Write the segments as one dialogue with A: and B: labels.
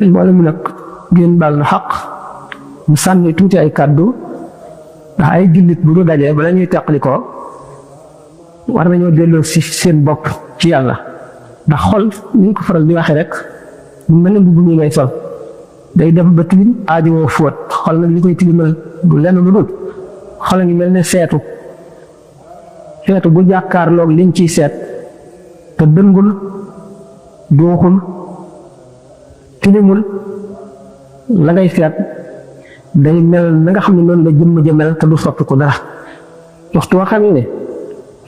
A: mboolem mi nag ngeen baal na xaq mu sànni tuuti ay kàddu ndax ay jullit bu ñu dajee bala ñuy teqali ko war nañoo delloo si seen bopp ci yàlla ndax xol ni ñu ko faral di waxee rek mu mel ne mbubb mi ngay sol day dem ba tilim aajowoo fóot xol nag li koy tilimal du lenn lu dul xol a ngi mel ne seetu bu jàkkaarloog liñ ciy seet te dëngul duuxul tilimul la ngay seet day mel na nga xam ne noonu la jëmm ja mel te du soppi ko dara waxtu woo xam ne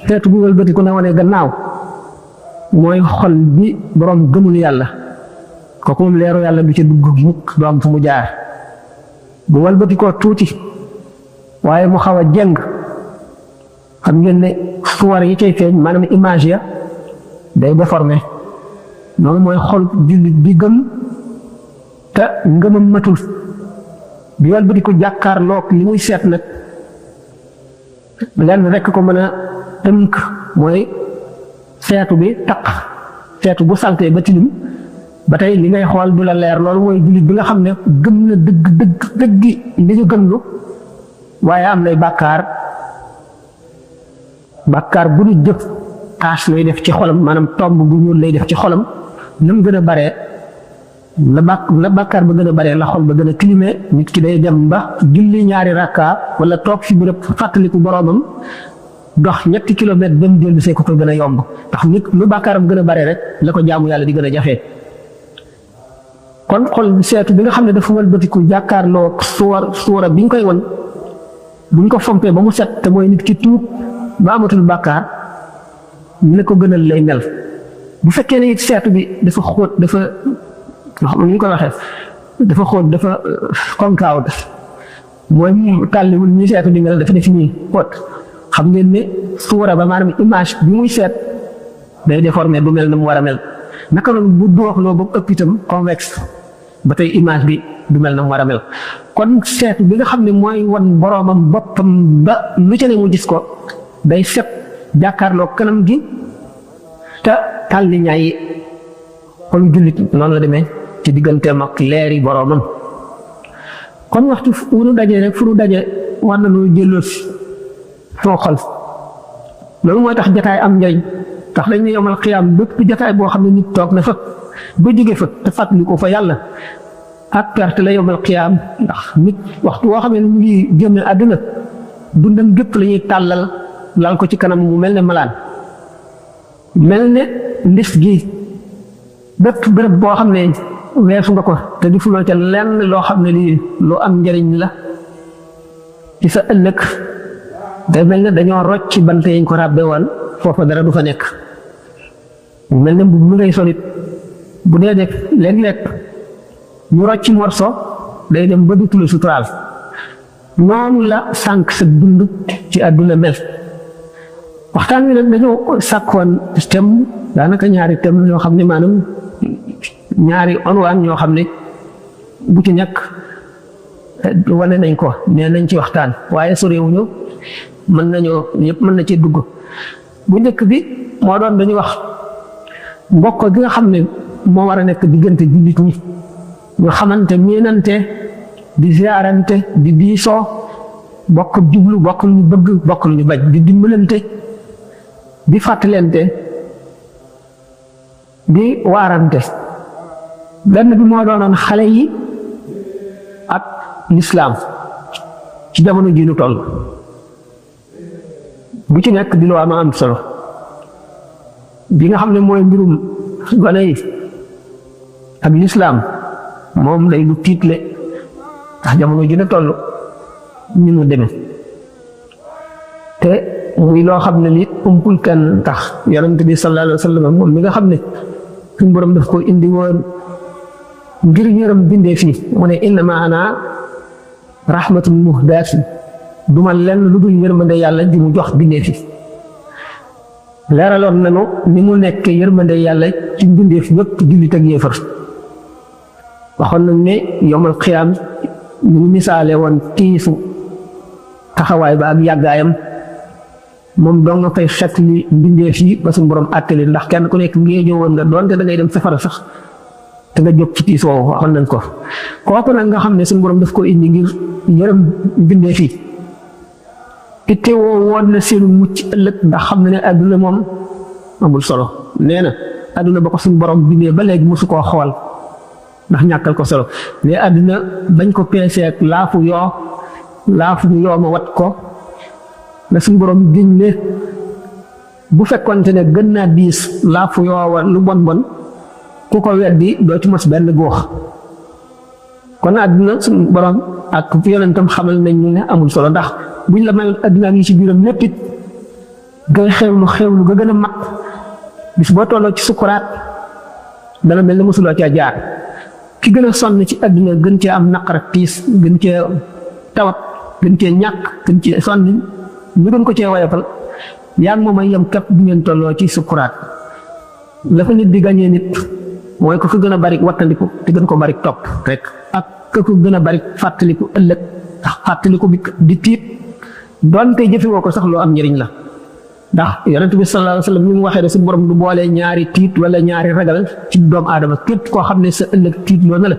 A: seetu bu wëlbati ku ne wane gannaaw mooy xol bi boroom gëmul yàlla kooku moom leeru yàlla du ca dugg mukk du am fu mu jaar bu wëlbati koo tuuti waaye mu xaw a jeng xam ngeen ne suwar yi cay feeñ maanaam image ya day déformé noonu mooy xol jullit bi gëm te ngëmam matul bi wëlbati ko jàkkaarloog li muy seet nag lenn rekk ko mën a tënk mooy seetu bi taq seetu bu saltee ba tilim ba tey li ngay xool du la leer loolu mooy jullit bi nga xam ne gëm na dëgg li ñu gëmlu waaye am nay bàkkaar bu ñu jëf taas lay def ci xolam maanaam tomb bu ñuul lay def ci xolam na mu gën a baree la bàkkaar ba gën a baree la xol ba gën a tilimee nit ki day dem ba julli ñaari rakka wala toog fi bu rëbb fàttaliku boroomam dox 3 kilomètres dem dellu see ko gën a yomb ndax nit lu bàkkaaram gën a bare rek la ko jaamu yàlla di gën a jafee kon xol seetu bi nga xam ne dafa wëlbatiku jàkkaarloo suura bi ñu koy won buñ ko fompee ba mu set te mooy nit ki tuub ba amatul bàkkaar ne ko gënal lay mel bu fekkee ne it seetu bi dafa xóot dafa xam ni ñu ko waxee dafa xóot dafa concave mooy tàlliwul ñi seetu di mel dafa def nii xóot xam ngeen ne suura ba maanaam image bi muy seet day déformé du mel na mu war a mel naka noonu bu dooxloo ba mu ëpp itam convexe ba tey image bi du mel na mu war a mel kon seetu bi nga xam ne mooy wan boroomam boppam ba lu ca ne mu gis ko day set jàkkaarloo kanam gi te tàlli ñaay kon jullit noonu la demee ci digganteem ak leeri boroomam kon waxtu fu nu dajee rek fu nu dajee war na nu jëlloo soo xol loolu mooy tax jataay am njëriñ tax dañ ne yomal xiyaam bépp jataay boo xam ne nit toog na fa ba jóge fa te fàttali ko fa yàlla ak perte la yomal xiyaam ndax nit waxtu woo xam ne mu ngi génn àdduna dundam gépp la ñuy tàllal lal ko ci kanam mu mel ne malaan mel ne ndis gi bépp béréb boo xam ne weesu nga ko te di fuloo ca lenn loo xam ne lii lu am njëriñ la ci sa ëllëg day mel ne dañoo rocc ci bant yañ ko ràbbe woon foofa dara du fa nekk mel ne bu mu ngay solit bu dee def léeg-léeg ñu rocc morso day dem ba dutula suturaal noonu la sànq sa dund ci àdduna mel waxtaan wi nag dañoo sàkkoon thème daanaka ñaari thème ñoo xam ne maanaam ñaari onwaan ñoo xam ne bu ci ñàkk wane nañ ko nee nañ ci waxtaan waaye sorewuñu mën nañoo yëpp mën na ci dugg bu njëkk bi moo doon dañuy wax mbokk gi nga xam ne moo war a nekk diggante jullit ñi ñu xamante miinante di ziarante di diisoo bokk jublu bokk lu ñu bëgg bokk lu ñu bañ di dimbalante di fàttalente di waarante benn bi moo doonoon xale yi ak lislaam ci jamono ji nu toll bu ci nekk di lu am solo bi nga xam ne mooy mbirum gone yi ak lislaam moom day lu tiitle ndax jamono ji nu toll ñu mu demee te muy loo xam ne nit umpul kenn tax yonent bi sallallahu alayhi wa sallam moom mi nga xam ne suñu borom daf ko indi woon ngir yërëm bindee fii mu ne innama ana rahmatun muhdaatun duma lenn lu dul yërmande yàlla di mu jox bindee fi leeraloon nañu ni mu nekk yërmande yàlla ci bindeef yëpp jullit ak yéefar waxoon nañ ne yowmal xiyaam ñu ngi misaale woon tiisu taxawaay ba ak yàggaayam moom doo nga fay xet li mbindeef yi ba suñu borom àttali ndax kenn ku nekk ngéejoo woon nga doonte da ngay dem safara sax te nga jóg ci tiis woowu waxoon nañ ko kooku nag nga xam ne suñu borom daf ko indi ngir yërëm bindee fii itte woo woon na seenu mucc ëllëg ndax xam ne àdduna moom amul solo nee na àdduna ba ko suñu borom bindee ba léegi mosu koo xool ndax ñàkkal ko solo mais àdduna bañ ko peesee ak laafu yoo ma wat ko la suñu borom giñ ne bu fekkonte ne gën naa diis laafu yoo wa lu bon bon ku ko weddi doo ci mos benn góox kon àdduna suñu borom ak yonentam xamal nañ ne amul solo ndax buñ la mayoon àdduna ngi ci biiram lépp it nga xewlu ga gën a mag bis boo tolloo ci sukuraat dana mel ne mosuloo caa jaar ki gën a sonn ci àdduna gën cee am naqar ak tiis gën cee tawat gën cee ñàkk gën cee sonn ñu gën ko cee woyofal yaa ngi moom ay yem képp bu ngeen tolloo ci sukuraat la fa nit di gañee nit mooy ko gën a bari wattandiku te gën ko bari topp rek ak ko gën a bari fàttaliku ëllëg ndax fàttaliku bi di tiit doonte jëfewoo ko sax loo am njëriñ la ndax yonent bi sallallahu alayhi wa sallam ni mu waxee ne suñu borom du boole ñaari tiit wala ñaari ragal ci doomu aadama képp koo xam ne sa ëllëg tiit loo na la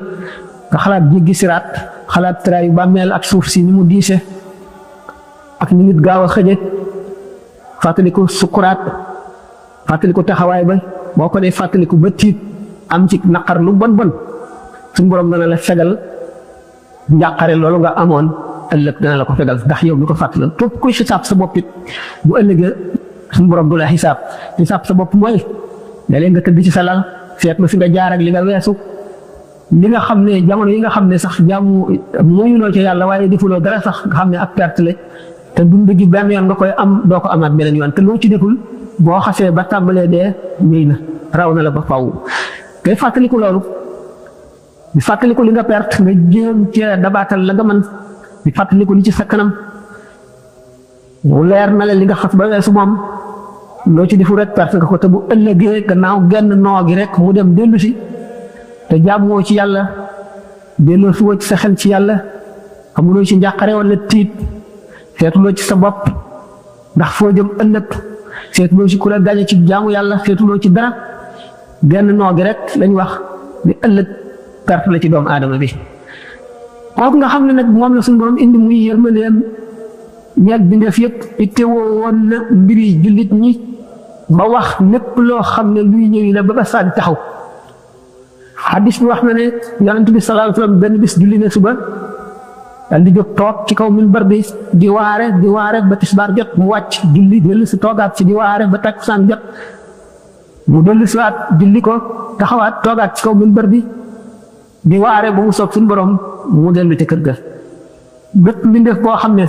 A: nga xalaat jéggi siraat xalaat traayu bàmmeel ak suuf si ni mu diise ak ni nit gaaw a xëje fàttaliku sukuraat fàttaliku taxawaay ba boo ko dee fàttaliku ba tiit am ci naqar lu bon bon suñu borom dana la fegal njàqare loolu nga amoon ëllëg dana la ko fegal ndax yow mi ko fàttali képp kuy xisaab sa bopp it bu ëllëgee suñu borom du la xisaab sa bopp mooy léeg-léeg nga tëdd ci sa lal seet na fi nga jaar ak li nga weesu li nga xam ne jamono yi nga xam ne sax jaamu mooyuloo ci yàlla waaye defuloo dara sax nga xam ne ak perte la te dund gi benn yoon nga koy am doo ko amaat beneen yoon te loo ci deful boo xasee ba tàmbalee dee ñëy na raw na la ba faw ngay fàttaliku loolu di fàttaliku li nga perte nga jéem cee dabaatal la nga mën di fàttaliku li ci sa kanam mu leer na la li nga xas ba weesu moom loo ci deful rek perte nga ko te bu ëllëgee gannaaw genn noo gi rek mu dem dellu si te jaamoo ci yàlla delloo si woo ci sa xel ci yàlla amuloo ci njàqare wala tiit seetuloo ci sa bopp ndax foo jëm ëllëg seetuloo ci ku la gañe ci jaamu yàlla seetuloo ci dara genn noo gi rek lañ wax ni ëllëg perte la ci doomu aadama bi kooku nga xam ne nag moom la suñu borom indi muy yërmandeem ñeeg bindeef yëpp ittewoo woon na mbiri jullit ñi ba wax lépp loo xam ne luy ñëw la ba saa di taxaw xadis bi wax na ne yonent bi sallallahu alayhi wa sallam benn bis julli ne suba daal di jóg toog ci kaw minbar bi di waare ba tisbaar jot mu wàcc julli dellu si toogaat ci di waare ba takkusaan jot mu dellu si waat julli ko taxawaat toogaat ci kaw minbar bi di waare ba mu soog suñu borom mu dellu ci kër ga bépp mbindeef boo xam ne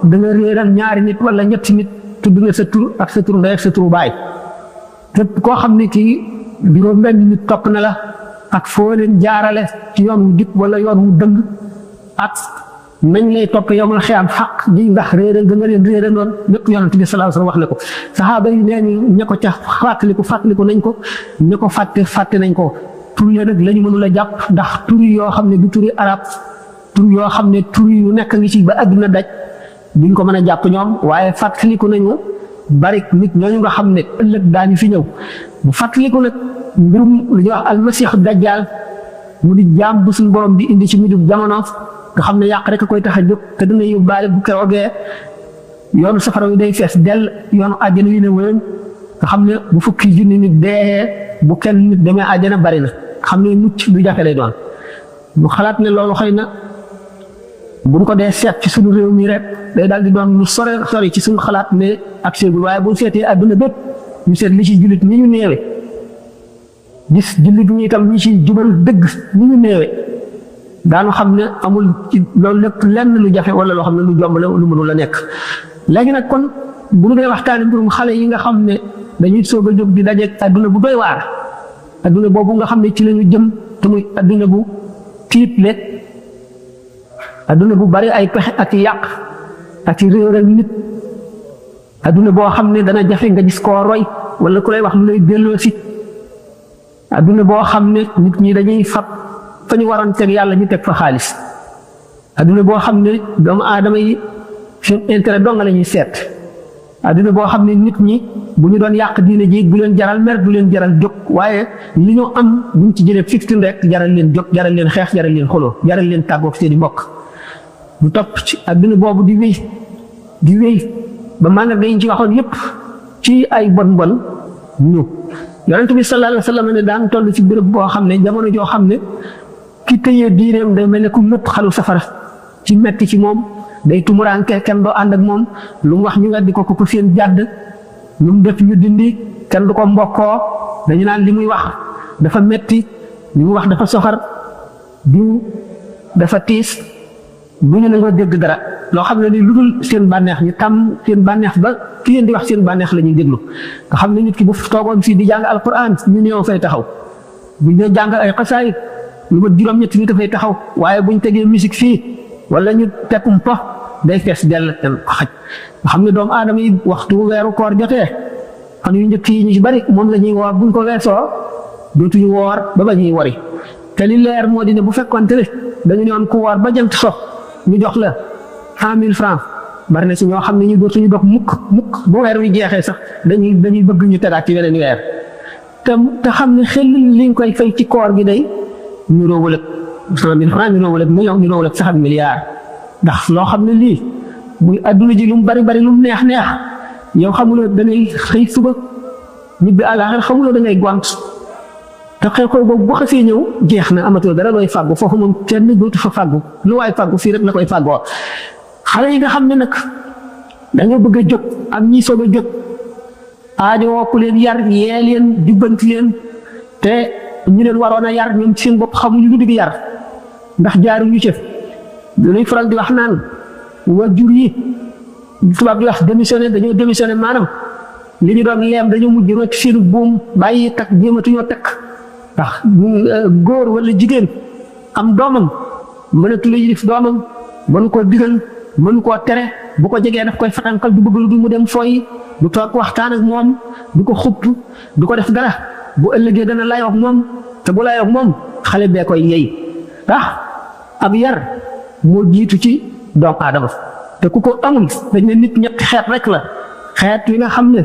A: da nga réeral ñaari nit wala ñetti nit tudd nga sa tur ak sa tur ndey ak sa turu baay képp koo xam ne kii juróom benn nit topp na la ak foo leen jaarale ci yoon wu jub wala yoon wu dëng ak nañ lay topp yow la xiyam xaq ji ndax réeral ga nga leen réeral noonu lépp yonent bi sallallahu alayhi wasallam wax na ko saxaaba yi nee ñu ña ko ca fàttaliku nañ ko ña ko fàtte nañ ko tur yo nag lañu mënul a jàpp ndax tur yoo xam ne du turi arab tur yoo xam ne tur yu nekk ngi ci ba àdduna daj duñ ko mën a jàpp ñoom waaye fàttaliku nañu bari nit ñooñu nga xam ne ëllëg daañu fi ñëw bu fàttaliku nag mbirum lu ñuy wax almasiixu dajjaal mu di jaam bu suñu borom di indi ci mujjub jamono nga xam ne yàq rek a koy tax a jóg te dina yóbbaale bu keroogee yoonu safara wi day fees dell yoonu àjjana wi ne wéen nga xam ne bu fukki junni nit dee bu kenn nit demee àjjana bari na xam ne mucc du jafe lay doon mu xalaat ne loolu xëy na buñ ko dee seet ci suñu réew mi rek day daal di doon lu sori ci suñu xalaat ne ak seegul waaye bu seetee àdduna bépp ñu seet li ci jullit ni ñu néewe gis jullit ñi itam ñi ci jubal dëgg ni ñu néewe daanu xam ne amul ci loolu lépp lenn lu jafe wala loo xam ne lu jomb la lu mënul la nekk léegi nag kon bu ñu dee waxtaane mbirum xale yi nga xam ne dañuy soog a jóg di dajeeg àdduna bu doy waar àdduna boobu nga xam ne ci lañu jëm te muy àdduna bu tiitle àdduna bu bari ay pexe ak yàq ak réeral nit àdduna boo xam ne dana jafe nga gis koo roy wala ku lay wax lu lay delloo si àdduna boo xam ne nit ñi dañuy fab fa ñu waroon teg yàlla ñu teg fa xaalis àdduna boo xam ne doomu aadama yi seen intérêt dong la ñuy seet adduna boo xam ne nit ñi bu ñu doon yàq diine ji du leen jaral mer du leen jaral jóg waaye li ñu am buñ ci jëlee fixtin rek jaral leen jóg jaral leen xeex jaral leen xuloo jaral leen tàggoog seeni mbokk mu topp ci adduna boobu di wéy ba màndarga yi ci waxoon yépp ci ay bon ñu yonent bi sallallahu alayhi wa sallam ne daan toll ci béréb boo xam ne jamono joo xam ne ki tëyee diineem day mel ne ku nëpp xalu safara ci metti ci moom day tumuraanke kenn doo ànd ak moom lu mu wax ñu weddi ko ko seen jàdd lu mu def ñu dindi kenn du ko mbokkoo dañu naan li muy wax dafa metti li muy wax dafa soxar du dafa tiis bu ñu nangoo dégg dara loo xam ne ni lu dul seen bànneex ñu tam seen bànneex ba ki leen di wax seen bànneex la ñuy déglu nga xam ne nit ki bu toogoon fii di jàng alquran ñu ñëw fay taxaw bu ñu jàng ay xasaayid lu ma juróom-ñetti nit dafay taxaw waaye buñ tegee musique fii wala ñu tekkum po day fees dell xaj nga xam ne doomu aadama yi waxtu weeru koor jotee fan yu njëkk yi ñu ci bari moom la ñuy woor buñ ko weesoo dootuñu woor ba ñuy wari te li leer moo di ne bu fekkoonte ne dañu ne woon ku woor ba jant so ñu jox la 100 000 francs bari na si ñoo xam ne ñu dootuñu dog mukk bu weer wi jeexee sax dañuy bëgg ñu tegaat ci weneen weer te xam ne xel li nga koy fay ci koor gi day ñu roowul ak 100 000 francs ñu roowul ak million ñu roowul ak sax ak milliard ndax loo xam ne lii muy adduna ji lu mu bari lu mu neex yow xamuloo da ngay xëy suba ñibbi àllaaxira xamuloo da ngay gont te xew-xew boobu bu xasee ñëw jeex na amatoo dara looy fàggu foofu moom kenn dootu fa fàggu lu waay fàggu fii rek la koy fàggoo xale yi nga xam ne nag dañoo bëgg a jóg ak ñi soog a jóg aajo ku leen yar yee leen jubbanti leen te ñu leen waroon a yar ñoom ci seen bopp xamuñu lu di yar ndax jaaruñu ci dañuy faral di wax naan waajur yi tubaab di wax dañoo démissionné maanaam li ñu doon leem dañoo mujj rocc seen buum bàyyi takk jéematuñoo takk ndax góor wala jigéen am doomam mënatu la yilif doomam mënu koo digal mënu koo tere bu ko jegee daf koy fatankal du bëgg lu du mu dem fooyi du toog waxtaan ak moom du ko xupp du ko def dara bu ëllëgee dana layoo ak moom te bu layoo ak moom xale bee koy yey ndax ab yar moo jiitu ci doomu aadama te ku ko amul dañ ne nit ñetti xeet rek la xeet wi nga xam ne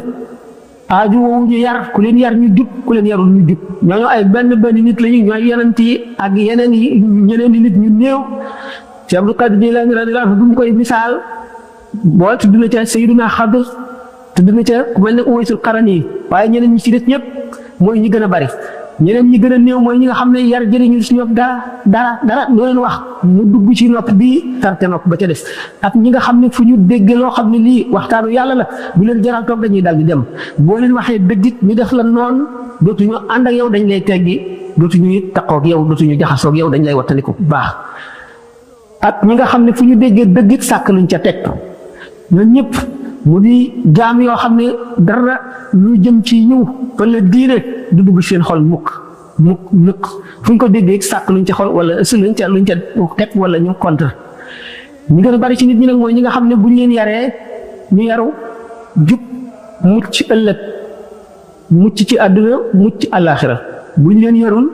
A: aaju woowu ñu yar ku leen yar ñu jub ku leen yarul ñu jub ñooñu ay benn nit lañu ñooy yonent yi ak yeneen yi ñeneen nit ñu néew ci Abdul Qadir Jilaani radiyallaahu anhu bu mu koy misaal boo tudd na ca Sayyiduna Xadir tudd na ca ku mel ne Uwaysul Qarani yi waaye ñeneen ñi ci des ñëpp mooy ñi gën a bari ñeneen ñi gën a néew mooy ñi nga xam ne yar jëriñu si ñoom dara loo leen wax mu dugg ci nopp bii tarte nopp ba ca des ak ñi nga xam ne fu ñu dégg loo xam ne lii waxtaanu yàlla la bu leen jaral toog dañuy dal di dem boo leen waxee dëggit ñu def la noonu dootuñu ànd ak yow dañ lay teggi dootuñu taqoo ak yow dootuñu jaxasoo ak yow dañ lay wattandiku bu baax ak ñi nga xam ne fu ñu déggee dëggit sàkk luñ ca teg ñoom ñëpp mu di jaam yoo xam ne dara lu jëm ci ñëw wala diine du dugg seen xol mukk fu ñu ko déggee sàkk luñ ca xol wala luñ ca teg wala ñu contre ñu gën a bari ci nit ñi nag mooy ñi nga xam ne buñ leen yaree ñu yaru jub mucc ëllëg mucc ci àdduna mucc àllaaxira buñ leen yarul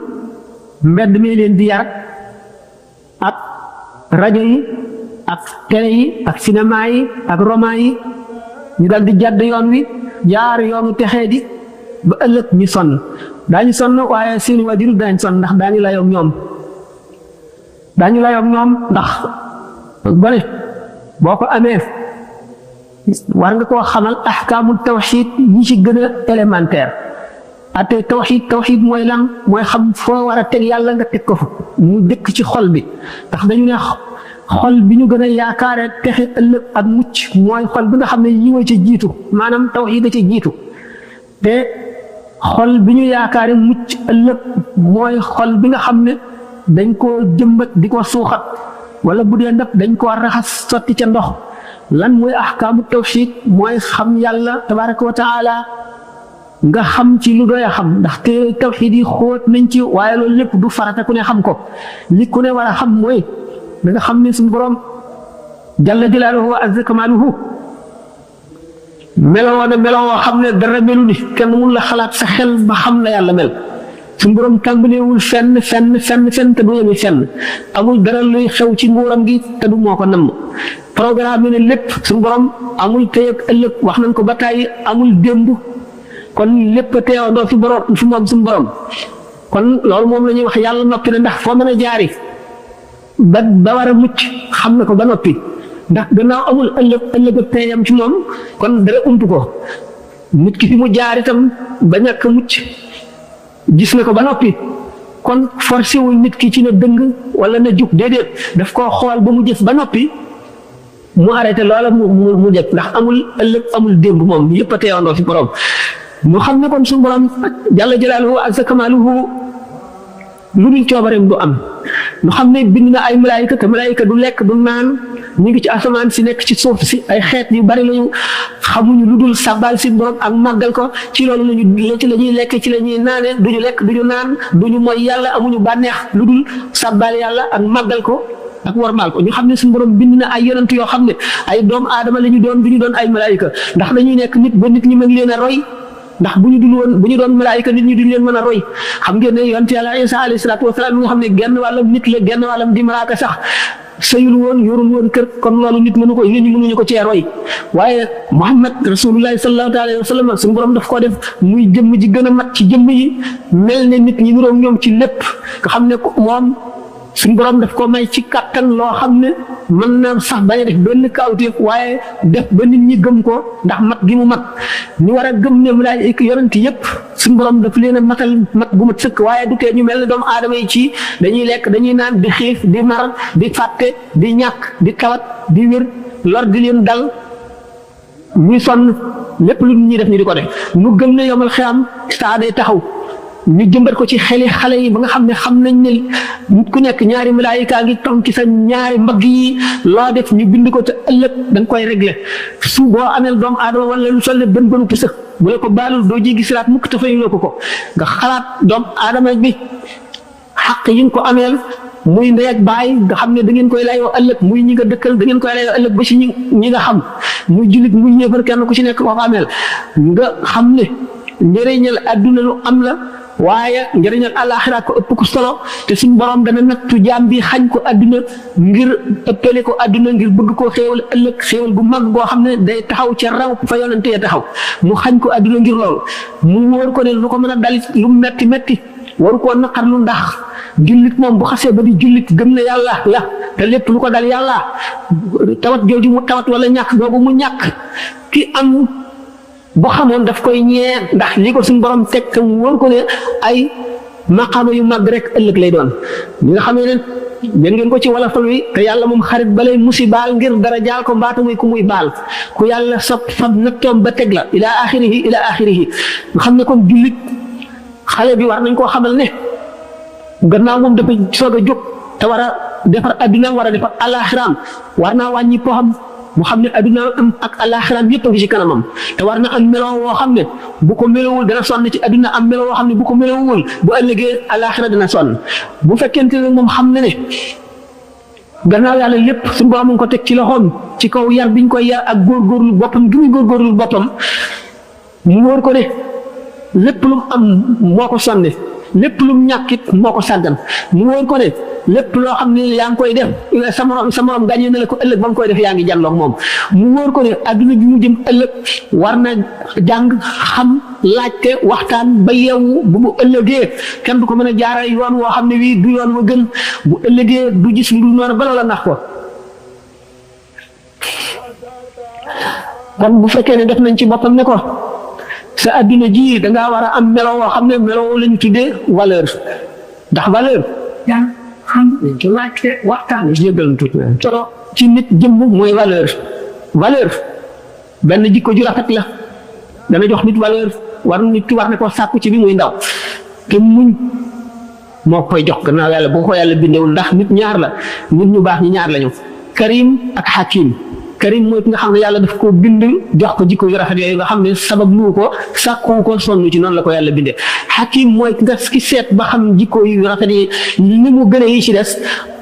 A: mbedd mi leen di yar ak rajo yi ak télé yi ak cinéma yi ak roman yi ñu dal di jàdd yoon wi jaar yoonu texee di ba ëllëg ñu sonn daañu sonn waaye seeni waajur daañu sonn ndax daañu layoo ñoom ndax gone boo ko amee war nga koo xamal ahkaamul tawxiid yi ci gën a élémentaire ate tawxiid mooy lan mooy xam foo war a teg yàlla nga teg ko fa mu dëkk ci xol bi ndax dañu ne xol bi ñu gën a yaakaare texe ëllëg ak mucc mooy xol bi nga xam ne yiwa ca jiitu maanaam tawxiid a ca jiitu te xol bi ñu yaakaare mucc ëllëg mooy xol bi nga xam ne dañ koo jëmbat di ko suuxat wala bu dee ndab dañ koo raxas sotti ca ndox lan mooy ahkaamu tawxiid mooy xam yàlla tabaraka wa taala nga xam ci lu doy a xam ndax te tawxiid yi xóot nañ ci waaye loolu lépp du farata ku ne xam ko li ku ne war a xam mooy da nga xam ne suñu borom jalla jalaaluhu wa azza kamaaluhu meloo na meloo xam ne dara melu ni kenn mun la xalaat sa xel ba xam la yàlla mel suñu borom tàmbalewul fenn te du yemi fenn amul dara luy xew ci nguuram gi te du moo ko namm programme ne lépp suñu borom amul tey ak ëllëg wax nañ ko ba tàyyi amul démb kon lépp a teewandoo fi borom fi moom suñu borom kon loolu moom la ñuy wax yàlla noppi na ndax foo mën a jaari ba war a mucc xam na ko ba noppi ndax gannaaw amul ëllëg ak teeyam ci moom kon dara ump ko nit ki fi mu jaar itam ba ñàkk a mucc gis na ko ba noppi kon forcé wul nit ki ci na dëng wala na jug déedéet daf koo xool ba mu jëf ba noppi mu arrêté loola mu jëkk ndax amul ëllëg amul démb moom yëpp a teewandoo fi borom ñu xam ne kon suñu borom jalla jalaaluhu ak sa kamaaluhu lu dul coobareem du am ñu xam ne bind na ay malaayika te malaayika du lekk du naan ñu ngi ci asamaan si nekk ci suuf si ay xeet yu bari lañu xamuñu lu dul sàbbaal si borom ak màggal ko ci loolu lañu ci la ñuy lekk ci la ñuy naane duñu lekk duñu naan duñu mooy yàlla amuñu bànneex lu dul sàbbaal yàlla ak màggal ko ak warmaal ko ñu xam ne suñu borom bind na ay yonent yoo xam ne ay doomu aadama la ñu doon du ñu doon ay malaayika ndax dañuy nekk nit ba nit ñi mën leen a roy ndax bu ñu doon malaayika nit ñi duñ leen mën a roy xam ngeen ne yonent yàlla Isa alayhi salaatu wasalaam mi nga xam ne genn wàllam nit la genn wàllam di malaaka sax sëyul woon yorul woon kër kon loolu nit mënuñu ko cee roy waaye Muhammad rasulullahi sallallahu alayhi wa sallam suñu borom daf koo def muy jëmm ji gën a mat ci jëmm yi mel ne nit ñi niroog ñoom ci lépp nga xam ne moom suñu borom daf ko may ci kàttan loo xam ne mën na sax bañ a def benn kawteef waaye def ba nit ñi gëm ko ndax mat gi mu mat ñu war a gëm ne malaayika yonent yëpp suñu borom daf leen a matal mat gu mat sëkk waaye du tee ñu mel ne doomu aadama yi ci dañuy lekk dañuy naan di xiif di mar di fàtte di ñàkk di tawat di wér lor di leen dal ñuy sonn lépp lu ñuy def ñu di ko def ñu gëm ne yomal xiyam saa day taxaw ñu jëmbat ko ci xeli xale yi ba nga xam ne xam nañ ne nit ku nekk ñaari malaayika ngi tom ci sa ñaari mbagg yi loo def ñu bind ko te ëllëg da nga koy réglé su boo ameel doomu aadama wala lu sol ne bën bënu pisa bu la ko baalul doo jéggi siraat mukk te fayuloo ko nga xalaat doomu aadama bi xaq yi nga ko ameel muy ndey ak baay nga xam ne da ngeen koy layoo ëllëg muy ñi nga dëkkal da ngeen koy layoo ëllëg ba ci ñi nga xam muy jullit muy yéefar kenn ku ci nekk koo ko ameel nga xam ne njëriñal adduna lu am la waaye njëriñal àllaaxira ko ëpp ko solo te suñu borom dana nattu jaam bi xañ ko adduna ngir ëppale ko adduna ngir bëgg koo xéewal ëllëg xéewal gu mag goo xam ne day taxaw ca raw fa yonante ya taxaw mu xañ ko adduna ngir loolu mu wóor ko ne lu ko mën a dalit lu metti metti waru koo naqar lu ndax jullit moom bu xasee ba di jullit gëm na yàlla la te lépp lu ko dal yàlla tawat jooju mu tawat wala ñàkk googu mu ñàkk ki am boo xamoon daf koy ñee ndax li ko suñu borom teg te mu wóor ko ne ay maqaama yu mag rek ëllëg lay doon ñi nga xamee ne dégg ngeen ko ci wala fal wi te yàlla moom xarit balay musibaal ngir dara jaal ko mbaata muy ku muy baal ku yàlla sab nattoom ba teg la ila axirihi nga xam ne kon jullit xale bi war nañ koo xamal ne gannaaw moom dafa soog a jóg te war a defar adduna war a defar alaxiraam war naa wàññi po xam mu xam ne adduna am ak alaxiraam yëpp a ngi ci kanamam te war na am meloo woo xam ne bu ko melowul dana sonn ci adduna am meloo woo xam ne bu ko melowul bu ëllëgee alaxira dana sonn bu fekkente ne moom xam na ne gannaaw yàlla lépp suñu borom ko teg ci loxoom ci kaw yar biñ koy yar ak góorgóorlu boppam gi muy góorgóorlu boppam mu wóor ko ne lépp lu mu am moo ko sonne lépp lu mu ñàkkit moo ko sàggan mu wóor ko ne lépp loo xam ne yaa ngi koy def sa morom gàññee na la ko ëllëg ba nga koy def yaa ngi jàlloog moom mu wóor ko ne adduna bi mu jëm ëllëg war na jàng xam laajte waxtaan ba yeewu bu mu ëllëgee kenn du ko mën a jaara yoon woo xam ne wii du yoon wa gën bu ëllëgee du gis lu noonu ba loola nax ko kon bu fekkee ne def nañ ci boppam ne ko sa adduna ji dangaa war a am melo woo xam ne melo la ñu tuddee valeur ndax valeur yaa xam ci laajte waxtaan jégal tuuti solo ci nit jëmm mooy valeur benn jikko ju rafet la dana jox nit valeur nit ki war ne ko sàkku ci bi muy ndaw te muñ moo koy jox gannaaw yàlla bu ko yàlla bindewul ndax nit ñaar la nit ñu baax ñi ñaar lañu karim ak hakim karim mooy ki nga xam ne yàlla daf ko bind jox ko jikko yu rafet yooyu nga xam ne sabab lu ko sàkku ko sonn ci noonu la ko yàlla bindee hakim mooy ki seet ba xam jikko yu rafet yi ni mu gën a yi ci des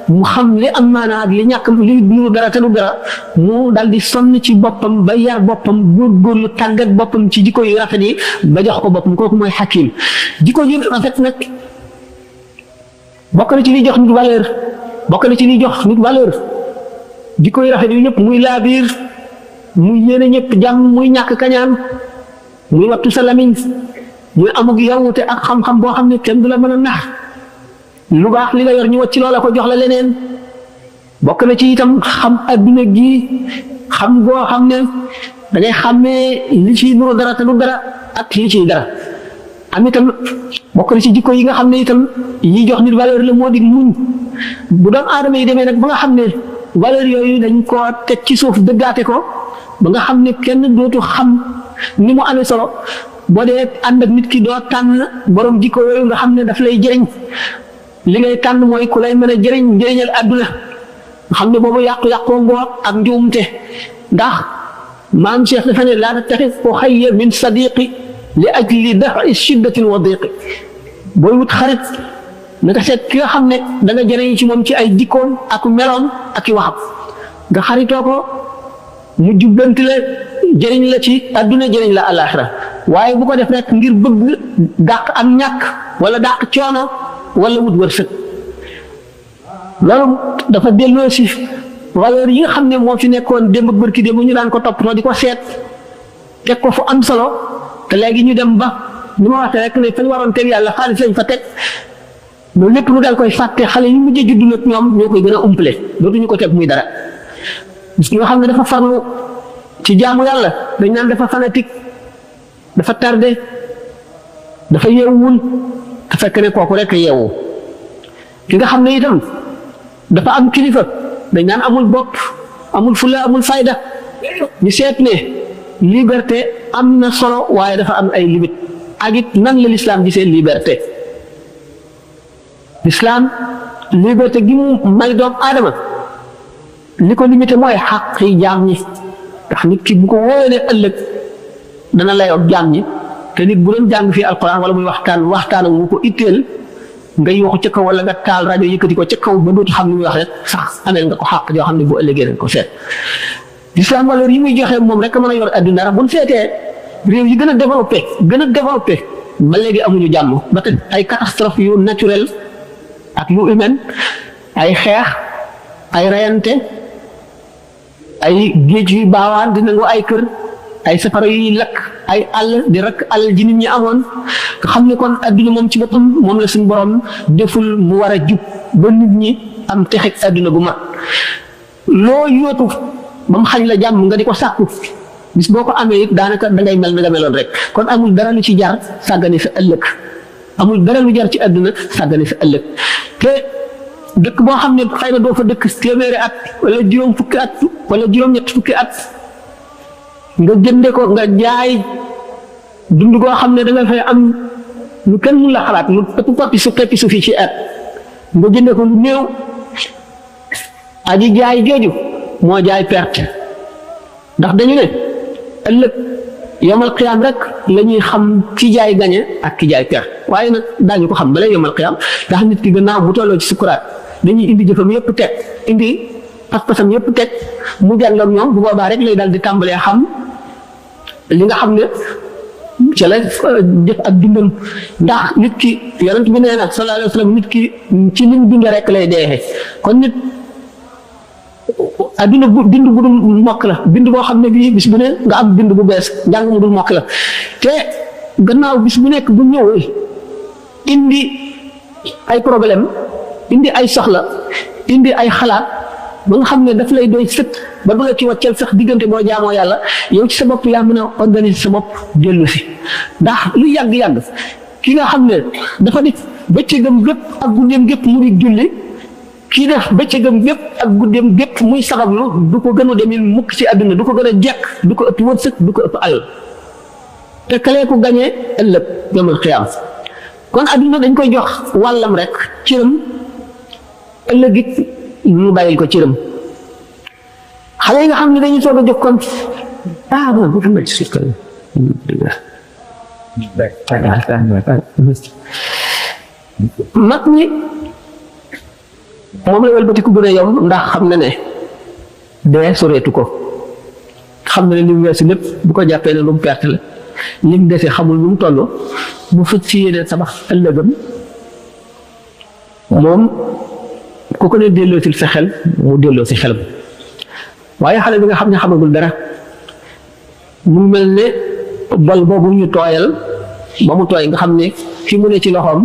A: mu xam li am maanaa ak li ñàkk li nu dara te du dara mu dal di sonn ci boppam ba yar boppam góorgóorlu tàggat boppam ci jikko yu rafet yi ba jox ko boppam kooku mooy hakim jikko yu rafet nag bokk na ci liy jox nit valeur bokk na ci liy jox nit valeur di koy rafet yu ñëpp muy laabiir muy yéene ñëpp jàmm muy ñàkk kañaan muy wattu sa lamiñ muy amug yawute ak xam-xam boo xam ne kenn du la mën a nax lu baax li nga yor ñu wacc loola ko jox la leneen bokk na ci itam xam adduna gi xam goo xam ne da ngay xàmmee li ciy nuru dara te du dara ak li ciy dara am itam bokk na ci jikko yi nga xam ne itam yi jox nit valeur la moo di muñ bu doom aadama yi demee nag ba nga xam ne valeur yooyu dañ koo teg ci suuf dëggaate ko ba nga xam ne kenn dootu xam ni mu amee solo boo dee ànd ak nit ki doo tànn borom jikko yooyu nga xam ne daf lay jëriñ li ngay tànn mooy ku lay mën a jëriñ njëriñal àdduna nga xam ne boobu yàqu-yàqoo ngoog ak njuumte ndax maam Cheikh dafa ne laa tattaxis ko xayya min sadiqi li ajli dafi shiddatin wa diqi booy wut xarit naka seet ki nga xam ne da nga jëriñ ci moom ci ay jikkoom ak meloom ak i waxam nga xaritoo ko mu jubbanti la jëriñ la ci àdduna jëriñ la àllaaxira waaye bu ko def rek ngir bëgg dàq am ñàkk wala dàq coono wala wut wërsëg loolu dafa delloo si valeur yi nga xam ne moo fi nekkoon démb ak bërki démb ñu daan ko toppatoo di ko seet teg ko fu am solo te léegi ñu dem ba ni ma waxee rek ne fañ waroon teg yàlla xaalis lañ fa teg loolu lépp lu dal koy fàtte xale yi mujjee juddu nag ñoom ñoo koy gën a umpale dootuñu ko teg muy dara gis nga xam ne dafa farlu ci jaamu yàlla dañ naan dafa fanatique dafa tardé dafa yeewul te fekk ne kooku rek yeewu ki nga xam ne itam dafa am kilifa dañ naan amul bopp amul fula amul fayda ñu seet ne liberté am na solo waaye dafa am ay limite ak it nan la l'islam gisee liberté l'islam liberté gi mu may doom aadama li ko limité mooy xàq yi jaam ñi ndax nit ki bu ko wóoree ne ëllëg dana layoog jaam ñi te nit bu doon jàng fii alquran wala muy waxtaan ak mu ko itteel nga yuuxu ca kaw wala nga taal rajo yëkkati ko ca kaw ba dootu xam ni muy wax rek sax ameel nga ko xàq joo xam ne bu ëllëgee nañ ko seet l'islam valeur yi muy joxe moom rek mën a yor adduna rek bu ñu seetee réew yi gën a développé ba léegi amuñu jàmm ba te ay catastrophe yu naturel ak yu humaine ay xeex ay rayante ay géej yu baawaan di nangu ay kër ay safara yuy lakk ay àll di rakk àll ji nit ñi amoon nga xam ne kon adduna moom ci boppam moom la suñu borom deful mu war a jub ba nit ñi am texeg adduna bu mat loo yóotu ba mu xañ la jàmm nga di ko sàkku bis boo ko amee it daanaka dangay mel na nga meloon rek kon amul dara lu ci jar sàggane sa ëllëg amul dara lu jar ci adduna sàggane sa ëllëg te dëkk boo xam ne xëy na doo fa dëkk téeméeri at wala juróom fukki at wala juróom-ñett fukki at nga jënde ko nga jaay dund goo xam ne da nga fay am lu kenn mun la xalaat lu peppi su fii ci at nga jënde ko lu néew aji jaay jooju moo jaay perte ndax dañu ne ëllëg yomal qiyaam rek la ñuy xam ki jaay gañe ak ki jaay perte waaye nag daañu ko xam bala yomal qiyaam ndax nit ki gannaaw bu tolloo ci sukuraat dañuy indi jëfam yëpp teg indi pas-pasam yëpp teg mu jàlloog ñoom bu boobaa rek lay daal di tàmbalee xam li nga xam ne ca la jëf ak dundam ndax nit ki yonent bi nee na sallallahu alayhi wa sallam nit ki ci lim dundee rek lay deexee kon nit adduna bu bind bu dul mokk la bind boo xam ne bii bis bu ne nga am bind bu bees njàng mu dul mokk la te gannaaw bis bu nekk bu ñëwee indi ay problème indi ay soxla indi ay xalaat ba nga xam ne daf lay doy sëkk ba du la ci wàcceel sax diggante boo jaamoo yàlla yow ci sa bopp yaa mën a organiser sa bopp dellu si ndax lu yàgg-yàgg ki nga xam ne dafa def bëccëgam gépp ak guddeem gépp mu di julli kii def bëccëgam gépp ak guddeem gépp muy sabablu du ko gën a demin mukk ci àdduna du ko gën a jekk du ko ëpp wërsëg du ko ëpp alal te kalee ko gañee ëllëg yomal xiyaam kon àdduna dañ koy jox wàllam rek cëram ëllëg it ñu bàyyil ko cëram xale yi nga xam ne dañuy soog a jóg kon mag ñi moom la wëlbatiku gën a yomb ndax xam na ne dee soreetu ko xam na ne li mu weesu lépp bu ko jàppee ne lu mu perte la li mu desee xamul lu mu toll mu fëj ci yéene tabax ëllëgam moom ku ko ne delloosil sa xel mu delloo si xelam waaye xale bi nga xam ne xamagul dara mu mel ne bol boobu ñu tooyal ba mu tooy nga xam ne fi mu ne ci loxoom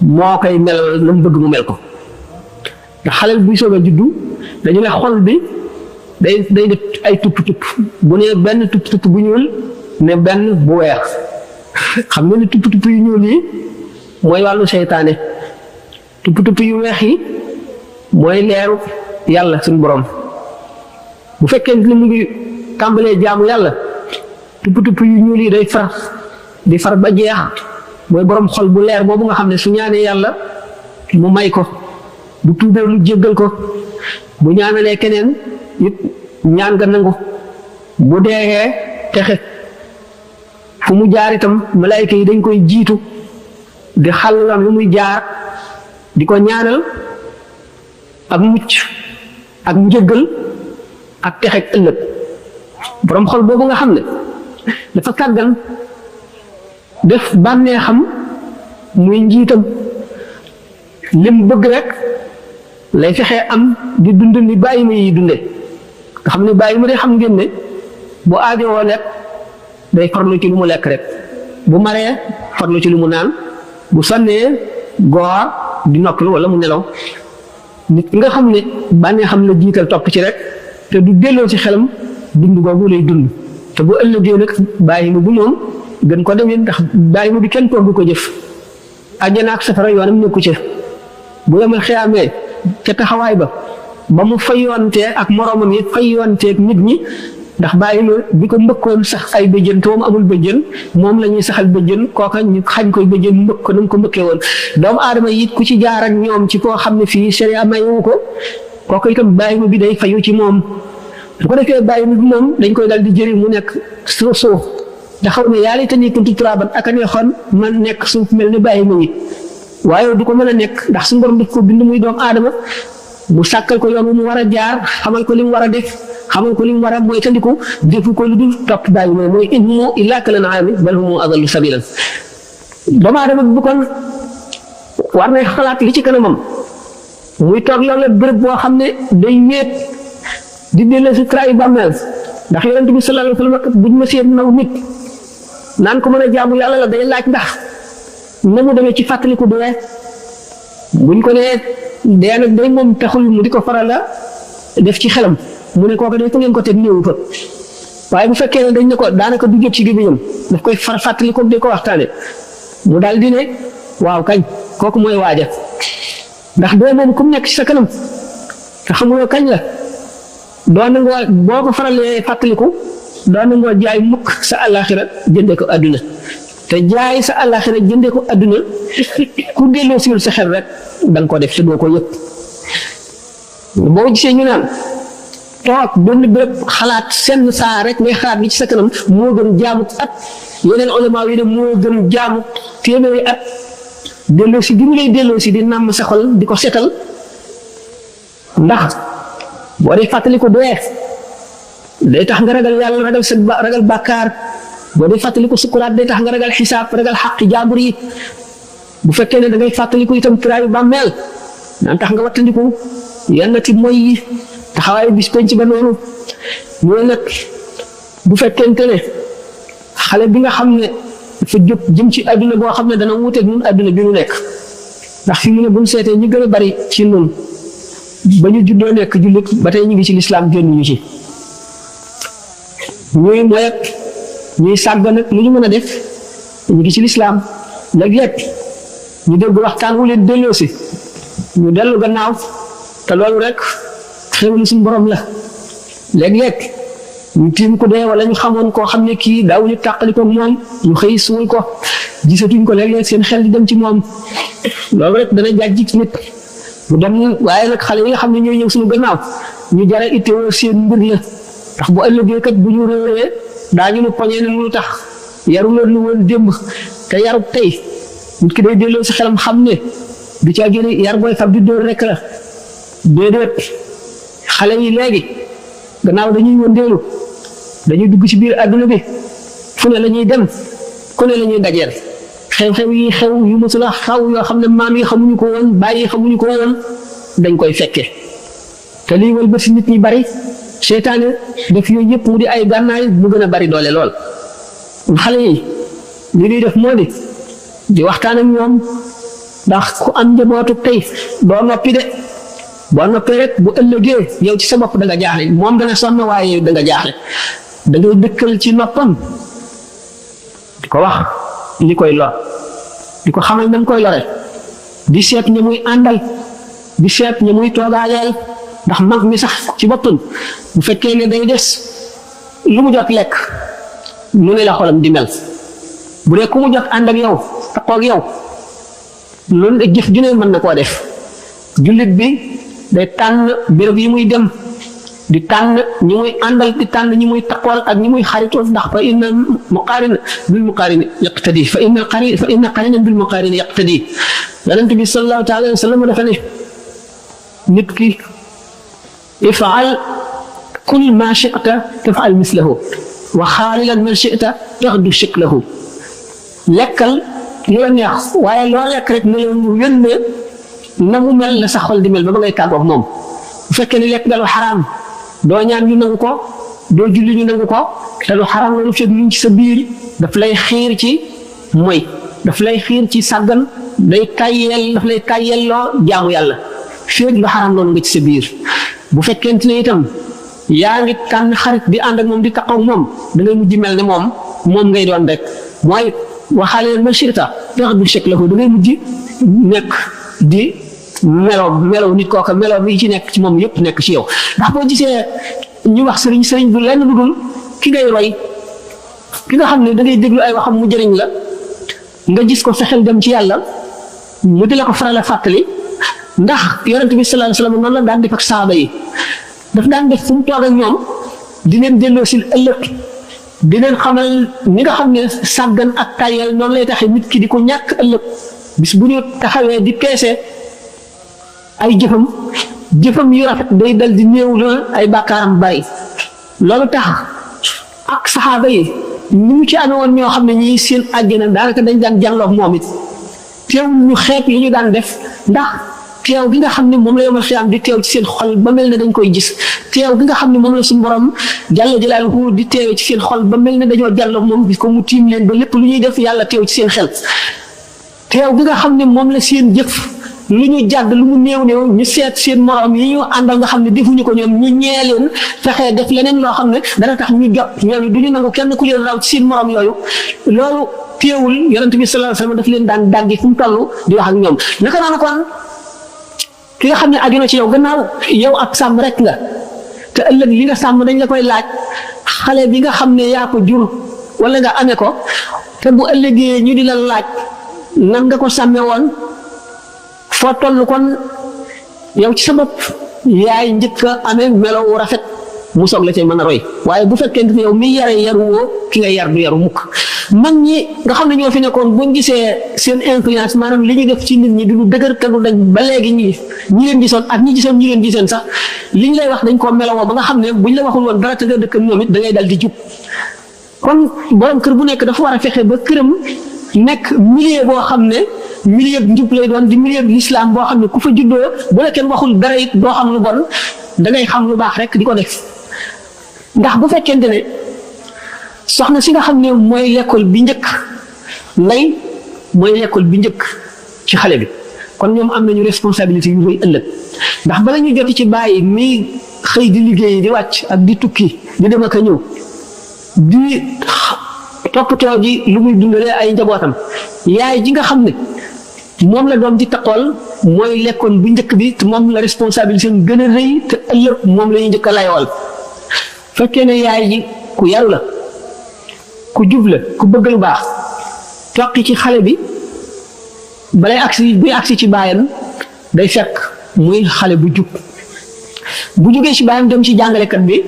A: moo koy mel na mu bëgg mu mel ko ndax xale bi buy soog a juddu dañu ne xol bi day def ay tupp bu ne benn tupp bu ñuul ne benn bu weex xam nga ne tupp yu ñuul yi mooy wàllu seytaane tupp yu weex yi mooy leeru yàlla suñu borom bu fekkee ni mu ngi tàmbalee jaamu yàlla tupp yu ñuul yi day far ba jeex mooy borom xol bu leer boobu nga xam ne su ñaanee yàlla mu may ko bu tuubee lu jéggal ko bu ñaanalee keneen it ñaan nga nangu bu deexee texe fu mu jaar itam malaayka yi dañ koy jiitu di xàllam lu muy jaar di ko ñaanal ak mucc ak njëggal ak texeg ëllëg borom xol boobu nga xam ne dafa kàggan def bànnee xam muy njiitam lim bëgg rek lay fexee am di dund ni bàyyi ma yi dunde nga xam ne bàyyi ma de xam ngeen ne bu aajowoo lekk day farlu ci lu mu lekk rek bu maree farlu ci lu mu naan bu sonnee goor di noppalu wala mu nelaw nit ki nga xam ne bànnee xam la jiital topp ci rek te du delloo ci xelam dund googu lay dund te bu ëllëgee nag bàyyi ma bu moom gën ko demee ndax bàyyi ma bi kenn togg ko jëf àjjana ak safara yoonam nekku ci bu yemal xiyaamee ca taxawaay ba mu fayontee ak moroomam yi fayonteeg nit ñi ndax bàyyi ma bi ko mbëkkoon sax ay bëjjën te moom amul bëjjën moom la ñuy saxal bëjjën kooka ñu xañ koy bëjjën mbëkk ko na mu ko mbëkkee woon doomu aadama yi ku ci jaar ak ñoom ci koo xam ne fii sharia mayu ko kooka itam bàyyi ma bi day fayu ci moom bu ko defee bàyyi ma bi moom dañ koy dal di jëri mu nekk suuf da xaw ne yàlla itam kuntu turaaban ak a neexoon man nekk suuf mel ne bàyyi ma yi waaye du ko mën a nekk ndax suñu borom daf ko bind muy doomu aadama mu sàkkal ko yoon mu war a jaar xamal ko li mu war a def xamal ko li mu war a moytandiku defu ko lu dul topp bàyyi ma mooy in humu illaa kal-an'aami bal hum adallu sabiilan doomu aadama bu kon war nay xalaat li ci kanamam muy toog loolu béréb boo xam ne day wéet di delloo si traay bàmmeel ndax yonent bi sallallahu alayhi wa sallam buñ ma seet naw nit naan ko mën a jaamu yàlla la day laaj ndax na mu demee ci fàttaliku dee buñ ko nee dee nag day moom taxul mu di ko faral la def ci xelam mu ne kooku day ko ngeen ko teg néewu fa waaye bu fekkee ne dañ ne ko daanaka du jot ci gémmiñam daf koy fàttaliku di ko waxtaane mu daal di ne waaw kañ kooku mooy waaja ndax dee moom ku mu nekk ci sa kanam te xamuloo kañ la doo nangoo boo ko faralee fàttaliku doo nangoo jaay mukk sa àllaaxira jënde ko àdduna te jaay sa àllaaxira jënde ko àdduna ku delloo siwul sa xel rek da nga ko def te doo ko yëg boo gisee ñu naan toog benn béréb xalaat senn saa rek ngay xalaat li ci sa kanam moo gën jaamu at yeneen ulama yi ne moo gën jaamu téeméeri at delloo si gi mu lay delloo si di nàmm sa xol di ko setal ndax boo dee fàttali ko dee day tax nga ragal yàlla ragal bàkkaar boo dee fàttaliku sukuraat day tax nga ragal xisaab ragal xaqi jaambur yi bu fekkee ne da ngay fàttaliku itam kiraayu bàmmeel naan tax nga wattandiku yenn ti mooy yi taxawaayu bis penc ba noonu ñooy nag bu fekkente ne xale bi nga xam ne dafa jóg jëm ci àdduna boo xam ne dana wuuteeg ñun àdduna bi ñu nekk ndax fi mu ne bu ñu seetee ñu gën a bari ci ñun ba ñu juddoo nekk jullit ba tey ñu ngi ci lislaam génn ñu ci ñuy mooy ak ñuy sàgg nag lu ñu mën a def ñu ngi ci lislaam léeg-léeg ñu dégg waxtaan wu leen delloo si ñu dellu gannaaw te loolu rek xéwlu suñu borom la léeg-léeg ñu tiim ko dee wala ñu xamoon koo xam ne kii daaw ñu tàqali ko moom ñu xëy suul ko gisatuñ ko léeg-léeg seen xel di dem ci moom loolu rek dana jàjj ci nit mu dem waaye nag xale yi nga xam ne ñooy ñëw suñu gannaaw ñu jara ittewoo seen mbir la ndax bu ëllëgee kat bu ñu réeree daañu nu poñee ne lu tax yaru leen lu woon démb te yarub tey nit ki day delloo si xelam xam ne du caa génne yar booy fab di dóor rek la déedéet xale yi léegi gannaaw dañuy wëndeelu dañuy dugg ci biir àdduna bi fu ne la ñuy dem ku ne la ñuy dajeel xew-xew yi xew yu mësula xaw yoo xam ne maam yi xamuñu ko woon bàyyi xamuñu ko woon dañ koy fekke te lii wal ba si nit ñi bari seytaane def yooyu yëpp mu di ay gànnaay mu gën a bari doole lool xale yi li ñuy def moo di waxtaan ak ñoom ndax ku am njabootu tey doo noppi de boo noppee rek bu ëllëgee yow ci sa bopp da nga jaaxle moom dana sonn waaye da nga jaaxle da ngay dëkkal ci noppam di ko wax li koy lor di ko xamal nañ koy lore di seet ña muy àndal di seet ña muy toogaaleel ndax mag mi sax ci boppam bu fekkee ne day des lu mu jot lekk nu ne la xolam di mel bu dee ku mu jot ànd ak yow taxoog yow loolu de jëf ju ne mën na koo def jullit bi day tànn béréb yi muy dem di tànn ñi muy àndal di tànn ñi muy taxool ak ñi muy xaritool ndax fa inna muqaarin bil muqaarin yaqtadi fa inna qarinan bil muqaarin yaqtadi yonent bi sallallahu taala wa sallam dafa ne nit ki ifal kul ma chita tafal mislahu wa xaalilan man chita taxdu shiklahu lekkal lu la neex waaye loo lekk rek ne yónne na mu mel la sa xol di mel ba ngay tàggoog moom bu fekkee ne lekk nga lu xaraam doo ñaan ñu nangu ko doo julli ñu nangu ko te lu xaraam la lu fekk ñu ci sa biir daf lay xiir ci moy daf lay xiir ci sàggan daf lay kayyel loo jaamu yàlla feeg lu xaraam loolu nga ci sa biir bu fekkente ne itam yaa ngi tànn xarit di ànd ak moom di taxaw moom da ngay mujj mel ne moom ngay doon rek mooy waxaale leen ma chita tax du chek la ko da ngay mujj nekk di melo nit kooka melo mi ci nekk ci moom yëpp nekk ci yow ndax boo gisee ñu wax sëriñ du lenn lu dul ki ngay roy ki nga xam ne da ngay déglu ay waxam mu jëriñ la nga gis ko fexeel dem ci yàlla mu di la ko faral a fàttali ndax yonent bi sallallahu alayhi wasallam noonu la daan def ak saaba yi daf daan def fu mu toog ak ñoom di leen delloo si ëllëg di leen xamal ni nga xam ne sàggan ak tayal noonu lay taxee nit ki di ko ñàkk ëllëg bis bu ñu taxawee di peese ay jëfam yu rafet day dal di néew la ay bàkkaaram bàyyi loolu tax ak saxaaba yi ni mu ci amee woon ñoo xam ne ñii seen àjjana daanaka dañ daan jànloog moom it teew ñu xeet li ñu daan def ndax teew gi nga xam ne moom la yomal xiyaam di teew ci seen xol ba mel ne dañ koy gis teew gi nga xam ne moom la suñu borom jàlla jalaaluhu di teewee ci seen xol ba mel ne dañoo jàlloog moom gis ko mu tiim leen ba lépp lu ñuy def yàlla teew ci seen xel teew gi nga xam ne moom la seen jëf lu ñu jàdd lu mu néew ñu seet seen morom yi ñu àndal nga xam ne defuñu ko ñoom ñu ñee leen fexee def leneen loo xam ne dana tax ñu jot ñoom du ñu nangu kenn ku leen raw ci seen morom yooyu loolu teewul yonent bi sallallahu alayhi wasallam daf leen daan dàggi fu mu toll di wax ak ñoom naka noonu kon ki nga xam ne àddina ci yow gannaaw yow ak sàmm rek nga te ëllëg li nga sàmm dañ la koy laaj xale bi nga xam ne yaa ko jur wala nga amee ko te bu ëllëgee ñu di la laaj nan nga ko sàmme woon foo toll kon yow ci sa bopp yaay njëkk a amee melow rafet mu soog la cay mën a roy waaye bu fekkee ne yow mi yare yaruwoo ki nga yar du yaru mukk mag ñi nga xam ne ñoo fi nekkoon buñ gisee seen influence maanaam li ñu def ci nit ñi du lu dëgër te du dañ ba léegi ñi leen gisoon ak ñi gisoon ñi leen giseen sax li ñu lay wax dañ koo melowoo ba nga xam ne buñ la waxul woon dara te nga dëkk ñoom it da ngay dal di jub kon borom kër bu nekk dafa war a fexe ba këram nekk milieu boo xam ne milieu njub lay doon di milieu l'islam boo xam ne ku fa juddoo bu la kenn waxul dara it doo xam lu bon da ngay xam lu baax rek di ko def ndax bu fekkente ne soxna si nga xam ne mooy l'école bi njëkk ndey mooy l'école bi njëkk ci xale bi kon ñoom am nañu responsabilité yu koy ëllëg ndax bala ñu joti ci bàyyi mi xëy di liggéey di wàcc ak di tukki di dem ak a ñëw di toppatoo ji lu muy dundalee ay njabootam yaay ji nga xam ne moom la doom di taqool mooy lekkoon bu njëkk bi te moom la responsabilité gën a rëy te ëllëg moom la ñuy njëkk a layool fekkee ne yaay ji ku yaru la ku jub la ku bëgg lu baax toqi ci xale bi balay agsi ci baayam day fekk muy xale bu jub bu jógee ci baayam dem ci jàngalekat bi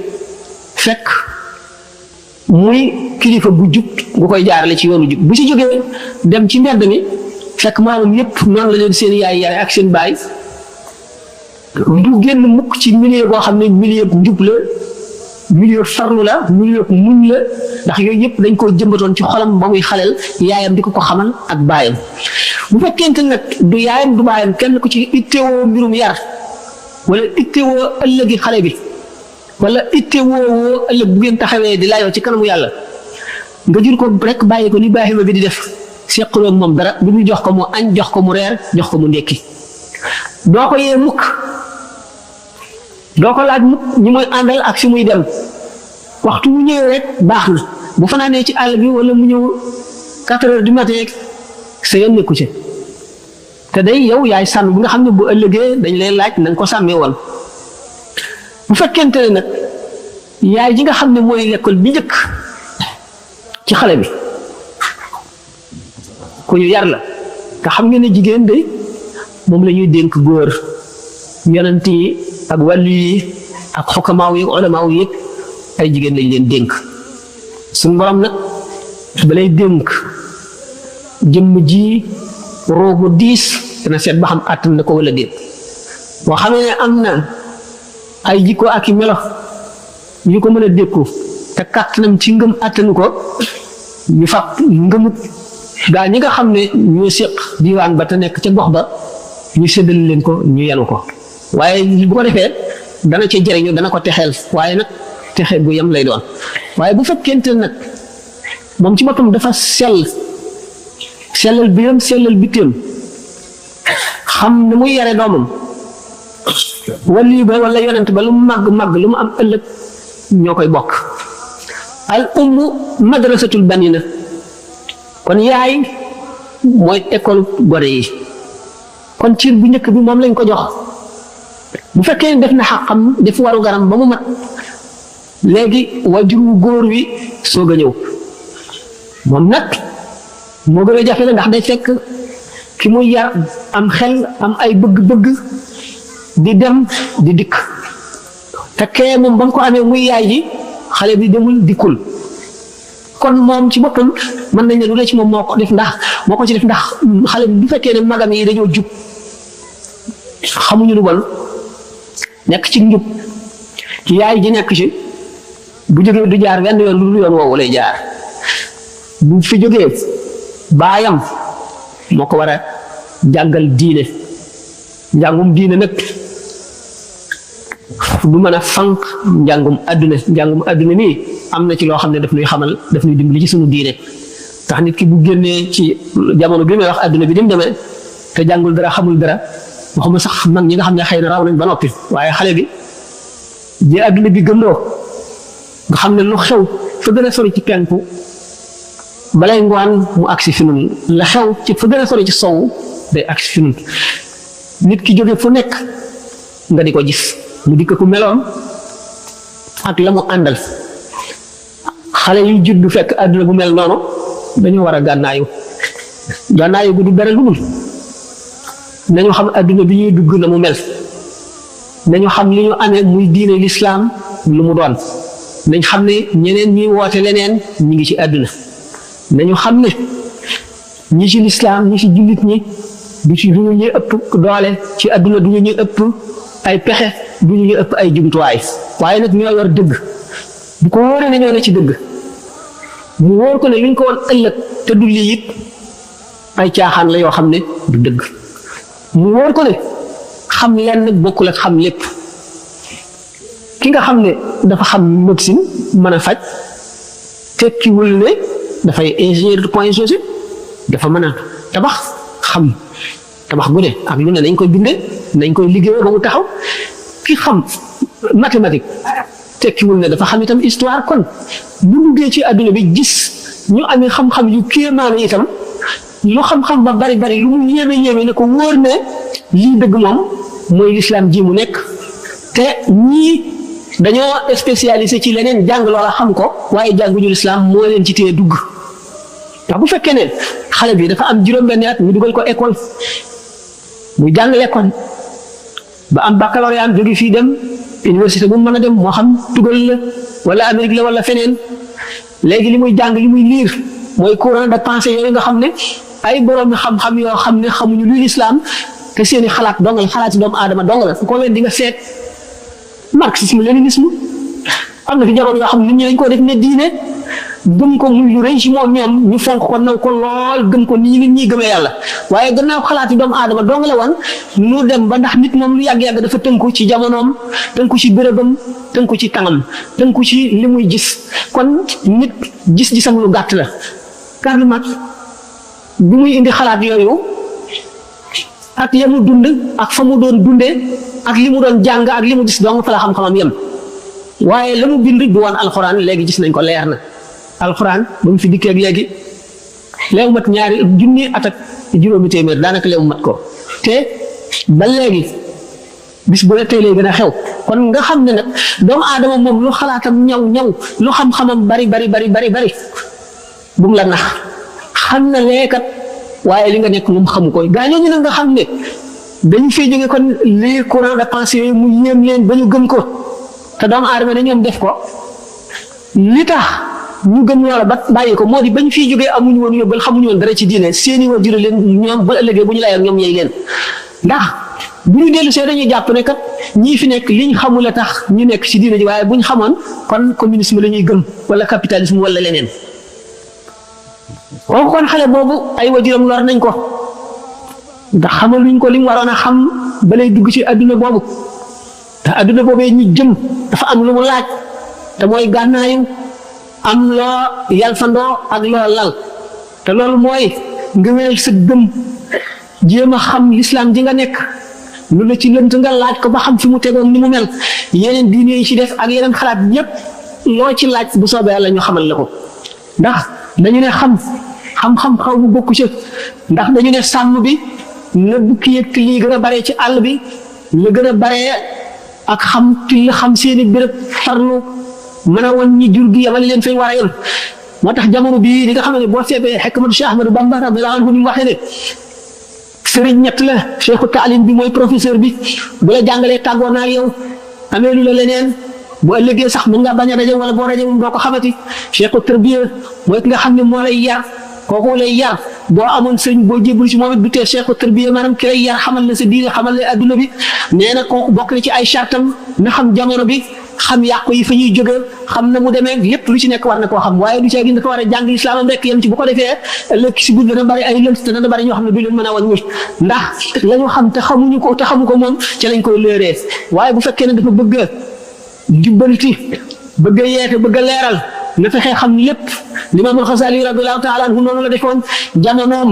A: fekk muy kilifa bu jub bu koy jaarale ci yoonu jub bu ci jógee dem ci mbedd mi fekk maanaam yépp noonu la leen seen yaay yare ak seen baay du génn mukk ci milieu boo xam ne milieu bu njub la milieu farlu la milieu muñ la ndax yooyu yëpp dañ koo jëmbatoon ci xolam ba muy xaleel yaayam di ko xamal ak baayam bu fekkente nag du yaayam du baayam kenn ku ci ittewoo mbirum yar wala ittewoo ëllëgi xale bi wala ittewoo ëllëg bu ngeen taxawee di laayoo ci kanamu yàlla nga jur ko rek bàyyi ko ni baaxima bi di def seqaloo moom dara bu ñu jox ko mu añ jox ko mu reer jox ko mu ndekki doo ko yee mukk doo ko laaj mukk ñi muy àndal ak si muy dem waxtu mu ñëwee rek baax na bu fanaanee ci àll bi wala mu ñëw 4 heures du matin sa yoon nekku ci te day yow yaay sàmm bi nga xam ne bu ëllëgee dañ lay laaj na nga ko sàmmee woon bu fekkente ne nag yaay ji nga xam ne mooy l'école bi njëkk ci xale bi ku ñu yar la nga xam ngeen ne jigéen day moom la ñuy dénk góor yonent yi ak wàllu yi ak xukamaaw yi ulamaaw yi ay jigéen lañ leen dénk suñu borom nag balay dénk jëmm ji roogu diis dana seet ba xam àttan na ko wala déet boo xamee ne am na ay jikko ak i melo yu ko mën a dékku te kàttanam ci ngëm àttanu ko ñu fab ngëmut gaa ñi nga xam ne ñoo séq diwaan ba te nekk ca gox ba ñu séddal leen ko ñu yenu ko waaye bu ko defee dana ca jëriñu dana ko texeel waaye nag texe bu yem lay doon waaye bu fekkente nag moom ci boppam dafa sellal biram sellal bitteem xam ne muy yare doomam wali ba wala yonent ba lu mu màgg lu mu am ëllëg ñoo koy bokk al ummu madrasatul banina kon yaay mooy école gone yi kon ciir bu njëkk bi moom lañ ko jox bu fekkee def na xaqam def waru garam ba mu mat léegi wajur wu góor wi soog a ñëw moom nag moo gën a jafe la ndax day fekk ki muy yar am xel am ay bëgg-bëgg di dem di dikk te kee moom ba mu ko amee muy yaay ji xale bi demul dikkul kon moom ci boppam mën nañ ne lu ne ci moom moo ko ci def ndax xale bi bu fekkee ne magam yi dañoo jub xamuñu lu bon nekk ci njub ci yaay ji nekk ci bu jógee du jaar wenn yoon lu dul yoon woowu lay jaar bu fi jógee baayam moo ko war a jàngal diine njàngum diine nag du mën a fànq njàngum àdduna nii am na ci loo xam ne daf ñuy xamal daf ñuy dimbali ci sunu diine tax nit ki bu génnee ci jamono bi may wax àdduna bi ni mu demee te jàngul dara xamul dara waxuma sax mag ñi nga xam ne xëy na raw nañ ba noppi waaye xale bi ji àdduna bi gëmloo nga xam ne lu xew fa gën a sori ci penku balay ngoon mu agsi fi nun la xew ci fa gën a sori ci sowu day agsi fi nun nit ki jóge fu nekk nga di ko gis mu dikk ku meloon ak la mu àndal xale yu juddu fekk àdduna bu mel noonu dañoo war a gànnaayu gu du dara lu dul nañu xam àdduna bi ñuy dugg na mu mel nañu xam li ñu amee muy diine lislaam lu mu doon nañ xam ne ñeneen ñi woote leneen ñi ngi ci àdduna nañu xam ne ñi ci lislaam ñi ci jullit ñi du ñu ñuy ëpp doole ci àdduna du ñu ñuy ëpp ay pexe du ñu ñuy ëpp ay jumtuwaay waaye nag ñoo yor dëgg bu ko wóoree ne ñoo ne ci dëgg mu wóor ko ne luñ ko woon ëllëg te du lii it ay caaxaan la yoo xam ne du dëgg mu wóor ko ne xam lenn bokkul ak xam lépp ki nga xam ne dafa xam médecine mën a faj tekkiwul ne dafay ingénieur de point G dafa mën a tabax xam tabax bu ne ak lu ne nañ koy bindee nañ koy liggéeyee ba mu taxaw ki xam mathématique tekkiwul ne dafa xam itam histoire kon bu duggee ci àdduna bi gis ñu amee xam-xam yu kéemaane itam lu xam-xam ba bari lu mu yéeme ne ko wóor ne lii dëgg moom mooy lislaam ji mu nekk te ñii dañoo spécialisé ci leneen jàng loola xam ko waaye jànguñu lislaam moo leen ci téye dugg ndax bu fekkee ne xale bi dafa am juróom-benni at ñu dugal ko école muy jàng l'école ba am baccalauréat jóge fii dem université bu mu mën a dem moo xam tugal la wala Amérique la wala feneen léegi li muy jàng li muy liir mooy courant de pensée yooyu nga xam ne ay borom xam-xam yoo xam ne xamuñu luy lislaam te seeni xalaat dong la xalaati doomu aadama dong la fu ko leen di nga seet marxisme léninisme am na fi jamono yoo xam ne nit ñi dañ ko def ne diine gëm ko muy lu rëy ci moom ñoom ñu fonk ko naw ko lool gëm ko nii nit ñi gëmee yàlla waaye gannaaw xalaati doomu aadama dong la woon nu dem ba ndax nit moom lu yàgg-yàgg dafa tënku ci jamonoom tënku ci bérébam tënku ci tàngam tënku ci li muy gis kon nit gis-gisam lu gàtt la Karl Marx bi muy indi xalaat yooyu ak ya mu dund ak fa mu doon dundee ak li mu doon jàng ak li mu gis dong fa la xam-xamam yem waaye la mu bind du woon alxuraan léegi gis nañ ko leer na alxuraan ba mu fi dikkee ak léegi léew mat ñaari junni at ak juróomi téeméer daanaka léew mat ko te ba léegi bis bu ne tey lay gën a xew kon nga xam ne nag doomu aadama moom lu xalaatam ñaw lu xam-xamam bari bu mu la nax xam na leekat waaye li nga nekk moom xamu ko gaa ñooñu nag nga xam ne dañu fay jóge kon les courants de pensée yooyu mu yéem leen ba ñu gëm ko te doomu aadama ne ñoom def ko li tax ñu gëm loola ba bàyyi ko moo di bañ fiy jógee amuñu woon yóbbal xamuñu woon dara ci diine seeni wa jure leen ñoom ba ëllëgee bu ñu layoon ñoom ñey leen ndax bu ñu dellu see dañuy jàpp ne kat ñii fi nekk liñ xamul a tax ñu nekk ci diine ji waaye buñ xamoon kon communisme la ñuy gëm wala capitalisme wala leneen kooku kon xale boobu ay wajuram lor nañ ko ndax xamaluñ ko li mu waroon a xam ba lay dugg ci adduna boobu te adduna boobee ñu jëm dafa am lu mu laaj te mooy gànnaayu am loo yalfandoo ak loo lal te loolu mooy nga wéyal sa gëm jéem a xam lislaam ji nga nekk lu la ci lënt nga laaj ko ba xam fi mu tegoon ni mu mel yeneen diine yi ci def ak yeneen xalaat yépp loo ci laaj bu soobee yàlla ñu xamal la ko ndax dañu ne xam-xam xaw mu bokku ci ndax dañu ne sàmm bi na bukki yëg lii gën a bare ci àll bi la gën a bare ak xam seeni béréb farlu mën a woon ñi jur gi yamal leen fay war a yem moo tax jamono bii li nga xam ne boo seebee xekmatu Cheikh Ahmadou Bamba radiyallahu anhu ni mu waxee ne sëriñ ñett la cheikhu taalim bi mooy professeur bi bu la jàngalee tàggoo naa ak yow amee lu la leneen bu ëllëgee sax mën ngaa bañ a rajo wala boo rajo moom doo ko xamati cheikhu tarbiya mooy ki nga xam ne moo lay yar kooku lay yar boo amoon sëñ boo jébbalu ci moom it du tee cheikhu tarbiya maanaam ki lay yar xamal la sa diine xamal la adduna bi nee na kooku bokk na ci ay chartam na xam jamono bi xam yàqu yi fa ñuy jóge xam na mu demee lépp lu ci nekk war na koo xam waaye du ci dafa war a jàng islaamam rek yem ci bu ko defee ëllëg si guddi dana bari ay lënt te dana bari ñoo xam ne du leen mën a wàññi ndax la ñu xam te xamuñu ko te xamu ko moom ci lañ koy leeree waaye bu fekkee ne dafa bëgg a jubbanti bëgg a yeete bëgg a leeral na fexee xam lépp Limaam al-Xasaali radiyallaahu taala anhu noonu la defoon jamonoom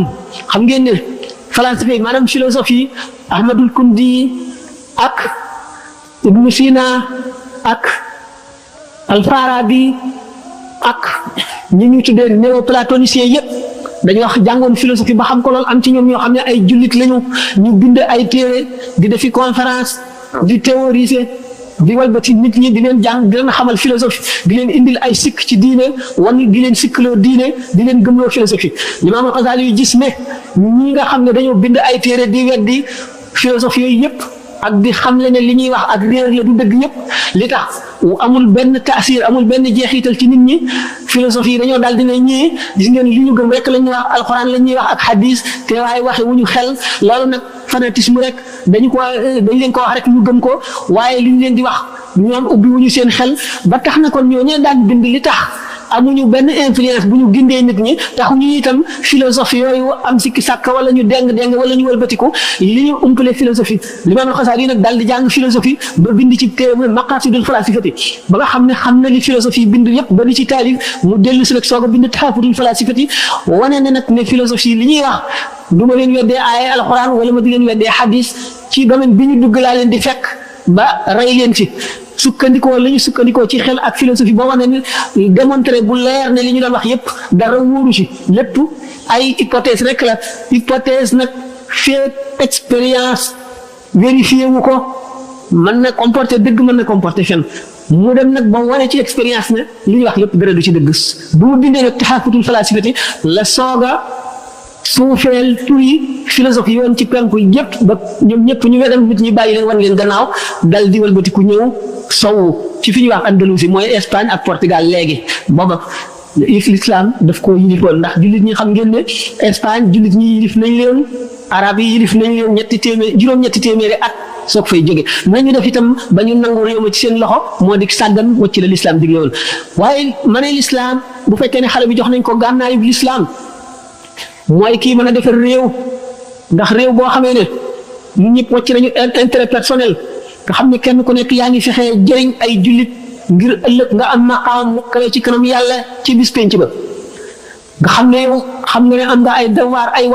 A: xam ngeen ne philosophie maanaam philosophie Ahmadul Kundi ak Ibnu Sina ak Al-Farabi ak ñi ñu tuddee néoplatoniciens yëpp dañu wax jàngoon philosophie ba xam ko lool am ci ñoom ñoo xam ne ay jullit lañu ñu bind ay téere di defi conférence di théoriser di walbati nit ñi di leen jàng di leen xamal philosophie di leen indil ay sikk ci diine wan di leen sikkloo diine di leen gëmloo philosophie Limaam al-Xasaali yu gis ne ñi nga xam ne dañoo bind ay téere di weddi philosophie yooyu yëpp ak di xam le ne li ñuy wax ak réer la du dëgg yëpp li tax amul benn taasir amul benn jeexital ci nit ñi philosophie yi dañoo daal dina ñii gis ngeen li ñu gëm rek la ñuy wax alxuraan la ñuy wax ak hadis te waaye waxe wu ñu xel loolu nag fanatisme rek dañ leen ko wax rek ñu gëm ko waaye li ñu leen di wax ñoom ubbi wu ñu seen xel ba tax na kon ñoo ñee daan bind li tax amuñu benn influence bu ñu gindee nit ñi taxuñu itam philosophie yooyu am sikki sàkk wala ñu deng wala ñu wëlbatiku li ñu umpale philosophie Limaam al-Xasaali nag daal di jàng philosophie ba bind ci téere maqaasidul falaasifati ba nga xam ne xam na li philosophie bind yëpp ba li ci taalif mu dellu si nag soog a bind taxaafutul falaasifati wane ne nag ne philosophie li ñuy wax du ma leen weddee aaya alxuraan wala ma di leen weddee xadis ci domaine bi ñu dugg laa leen di fekk ba rey leen fi sukkandikoo la ñu sukkandikoo ci xel ak philosophie boo wane ne démontré bu leer ne li ñu doon wax yépp dara wóoru ci lépp ay hypothèse rek la hypothèse nag fait expérience vérifié wu ko mën na comporter dëgg mën na comporter fen mu dem nag ba wane ci expérience ne li ñu wax yépp dara du ci dëgg bu mu bindee nag taxaafutul falaasifati la sooga suufeel turi philosophie yoon ci penku yépp ba ñoom ñëpp ñu wedam nit ñi bàyyi leen wan leen gannaaw dal di walbatiku ñëw sowu ci fi ñuy wax Andalousie mooy Espagne ak Portugal léegi booba l'islam daf ko yilifoon ndax jullit ñi xam ngeen ne Espagne jullit ñi yilif nañ leen arab yi yilif nañ leen juróom-ñetti téeméeri at soog fay jóge nañu def itam ba ñu nangu réew ma ci seen loxo moo di sàggan wacc la lislaam digle woon waaye ma ne lislaam bu fekkee ne xale bi jox nañ ko gànnaayu lislaam mooy kii mën a defar réew ndax réew boo xamee ne nit ñëpp wacc nañu intérêt personnel nga xam ne kenn ku nekk yaa ngi fexee jëriñ ay jullit ngir ëllëg nga am maqaam mu kawe ci kanam yàlla ci bis penc ba nga xam ne yow xam nga ne am nga ay devoir ay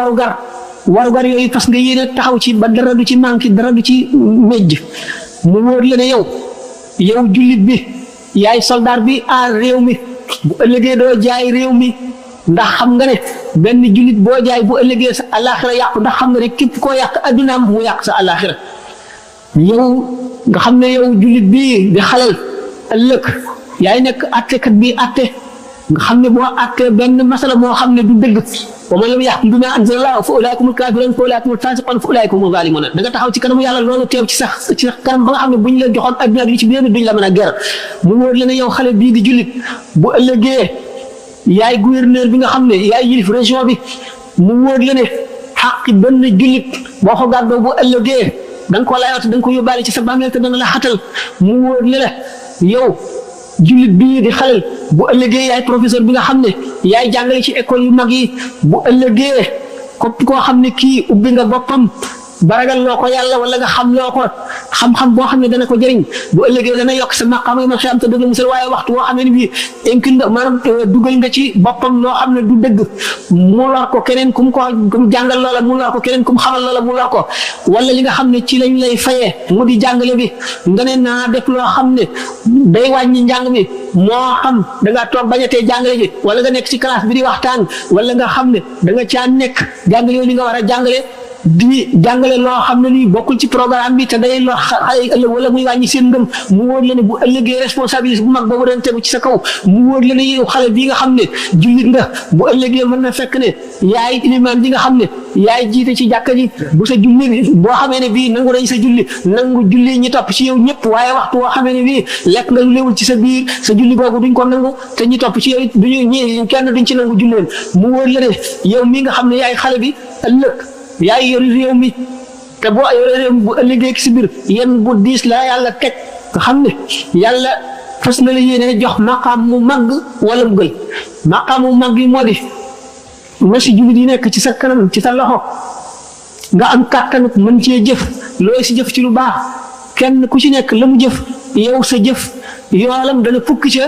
A: warugar yooyu fas nga yéene taxaw ci ba dara du ci manqué dara du ci mejj mu wóor la ne yow jullit bi yaay soldat bi aar réew mi bu ëllëgee doo jaay réew mi ndax xam nga ne benn jullit boo jaay bu ëllëgee sa àllaaxira yàqu ndax xam nga ne képp koo yàq addunaam mu yàq sa àllaaxira yow nga xam ne yow jullit bi di xalal ëllëg yaay nekk attekat bi atte nga xam ne boo attee benn masala moo xam ne du dëgg wa man lam yaxkum bimaa anzalallaahu fa ulaaika humul kaafiruun fa ulaaika humul faasiquun fa ulaaika humuz zaalimuun da nga taxaw ci kanamu yàlla loolu teew ci sax kanam ba nga xam ne bu ñu la joxoon adduna ak li ci biir duñ la mën a ger mu wóor la ne yow xale bii di jullit bu ëllëgee yaay gouverneur bi nga xam ne yaay yilif région bi mu wóor la ne xaqi benn jullit boo ko gàddoo bu ëllëgee da nga ko layoot da nga ko yóbbaale ci sa bàmmeel te dana la xatal mu wóor la ne yow jullit bii di xalel bu ëllëgee yaay professeur bi nga xam ne yaay jàngale ci école yu mag yi bu ëllëgee képp koo xam ne kii ubbi nga boppam baragal loo ko yàlla wala nga xam loo ko xam-xam boo xam ne dana ko jëriñ bu ëllëgee dana yokk sa maqaam ma xam te dëgg musal waaye waxtu boo xam ne bii incul nga maanaam dugal nga ci boppam loo xam ne du dëgg mu lor ko keneen ku mu jàngal loola mu lor ko keneen ku mu xamal loola mu lor ko wala li nga xam ne ci lañ lay fayee mu di jàngale bi nga ne naa def loo xam ne day wàññi njàng mi moo xam da ngaa toog bañatee jàngale ji wala nga nekk ci classe bi di waxtaan wala nga xam ne da nga caa nekk jàngale li nga war a jàngale di jàngale loo xam ne lii bokkul ci programme bi te day loo xale yi ëllëg wala muy wàññi seen ngëm mu wóor la ne bu ëllëgee responsabilité bu mag boobu doon tegu ci sa kaw mu wóor la ne yow xale bii nga xam ne jullit nga bu ëllëgee mën na fekk ne yaay ilimaan bi nga xam ne yaay jiite ci jàkka ji bu sa julli boo xamee ne bii nangu nañ sa julli nangu julli ñi topp ci yow ñëpp waaye waxtu boo xamee ne bii lekk nga lu léwul ci sa biir sa julli googu duñ ko nangu te ñi topp ci yow duñu ñi kenn duñ ci nangu julleen mu wóor la ne yow mii nga xam ne yaay xale bi ëllëg yaay yor réew mi te boo yore réew mi bu ëllëgee ci biir yéen bu diis la yàlla teg nga xam ne yàlla fas na la yéene jox maqaam mu màgg wala mu gël maqaam mu màgg yi moo di na si jullit yi nekk ci sa kanam ci sa loxo nga am kàttan mën cee jëf looy si jëf ci lu baax kenn ku ci nekk la mu jëf yow sa jëf yoolam dana fukki ca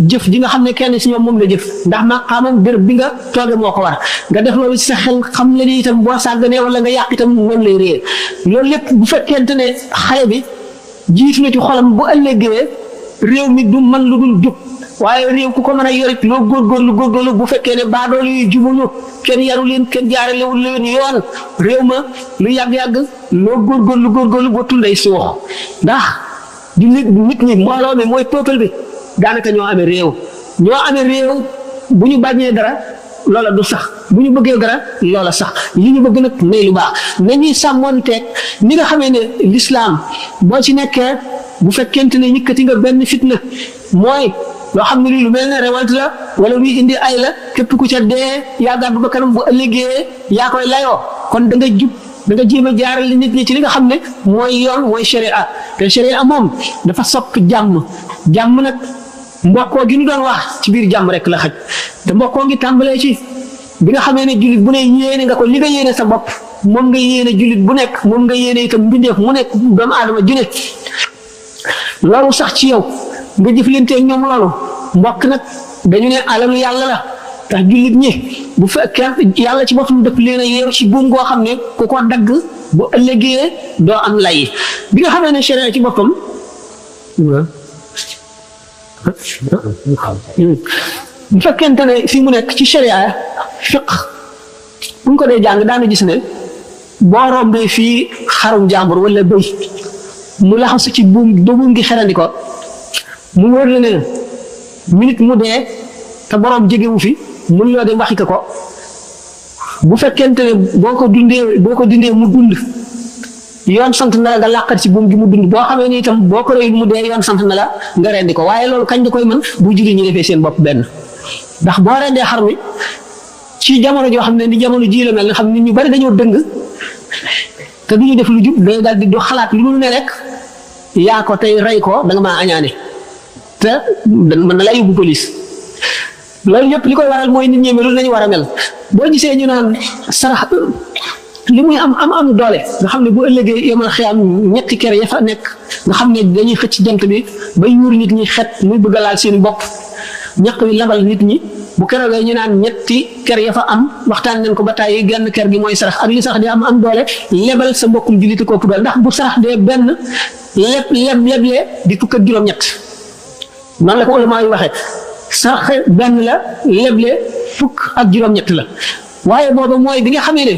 A: jëf ji nga xam ne kenn si ñoom moom la jëf ndax maqaamam béréb bi nga tooge moo ko war nga def loolu ci sa xel xam le ni itam boo sàgganee wala nga yàq itam noonu lay réer loolu lépp bu fekkente ne xale bi jiitu na ci xolam bu ëllëgee réew mi du man lu dul jub waaye réew ku ko mën a yorit loo góorgóorlu bu fekkee ne baadoolu yu jubuñu kenn yaru leen kenn jaaralewul leen yoon réew ma lu yàgg-yàgg loo góorgóorlu ba tunday suux ndax di nit ñi mbooloo mi mooy peuple bi daanaka ñoo amee réew bu ñu bañee dara loola du sax bu ñu bëggee dara loola sax li ñu bëgg nag nay lu baax nañuy sàmmoonteeg ni nga xamee ne lislaam boo ci nekkee bu fekkente ne yëkkati nga benn fitna mooy loo xam ne lii lu mel ne révolte la wala luy indi ay la képp ku ca dee yaa gàddu ba kanam bu ëllëgee yaa koy layoo kon da nga jub da nga jéem a jaarale nit ñi ci li nga xam ne mooy yoon mooy sharia te sharia moom dafa sopp jàmm nag mbokkoo gi ñu doon wax ci biir jàmm rek la xaj te mbokkoo ngi tàmbalee ci bi nga xamee ne jullit bu ne yéene nga ko li nga yéene sa bopp moom nga yéene jullit bu nekk moom nga yéene itam mbindeef mu nekk doomu aadama ju ne loolu sax ci yow nga jëflante ñoom loolu mbokk nag dañu ne alalu yàlla la tax jullit ñi bu fekkee yàlla ci boppam dëpp leen a yeew ci buum goo xam ne ku ko dagg bu ëllëgee doo am lay bi nga xamee ne sharia ci boppam bu fekkente ne fi mu nekk ci sharia fiq bu ñu ko dee jàng daana gis ne boo rombee fii xarum jàmbur wala bëy mu laxasu ci buum ba buum gi xerandi ko mu wóor la ne minute mu dee te borom jegewu fi mun loo dem waxi ko bu fekkente ne boo ko dundee mu dund yoon sant na la nga làqat ci buum gi mu dund boo xamee ni itam boo ko rëyul mu dee yoon sant na la nga rendi ko waaye loolu kañ da koy mën bu julli ñu defee seen bopp benn ndax boo rendee xar mi ci jamono joo xam ne ni jamono ji la mel nga xam nit ñu bari dañoo dëng te te du ñu def lu jub day daal di do xalaat lu ne rek yaa ko tey rey ko da nga maa añaane te mën na lay yóbbu police loolu yëpp li koy waral mooy nit ñi melul nañu war a mel boo gisee ñu naan sarax li muy am doole nga xam ne bu ëllëgee yomal xiyaam ñetti kër ya fa nekk nga xam ne dañuy xëcc jant bi ba yuur nit ñi xet muy bëgg a laal seen bopp ñaq wi labal nit ñi bu keroogee ñu naan ñetti kër ya fa am waxtaan nañ ko ba tàyyi genn kër gi mooy sarax ak li sarax di am doole lebal sa mbokkum jullit ko doole ndax bu sarax dee benn leblee di fukk ak juróom-ñett noonu la ko ulama yi waxee sarax benn la leble fukk ak juróom-ñett la waaye booba mooy bi nga xamee ne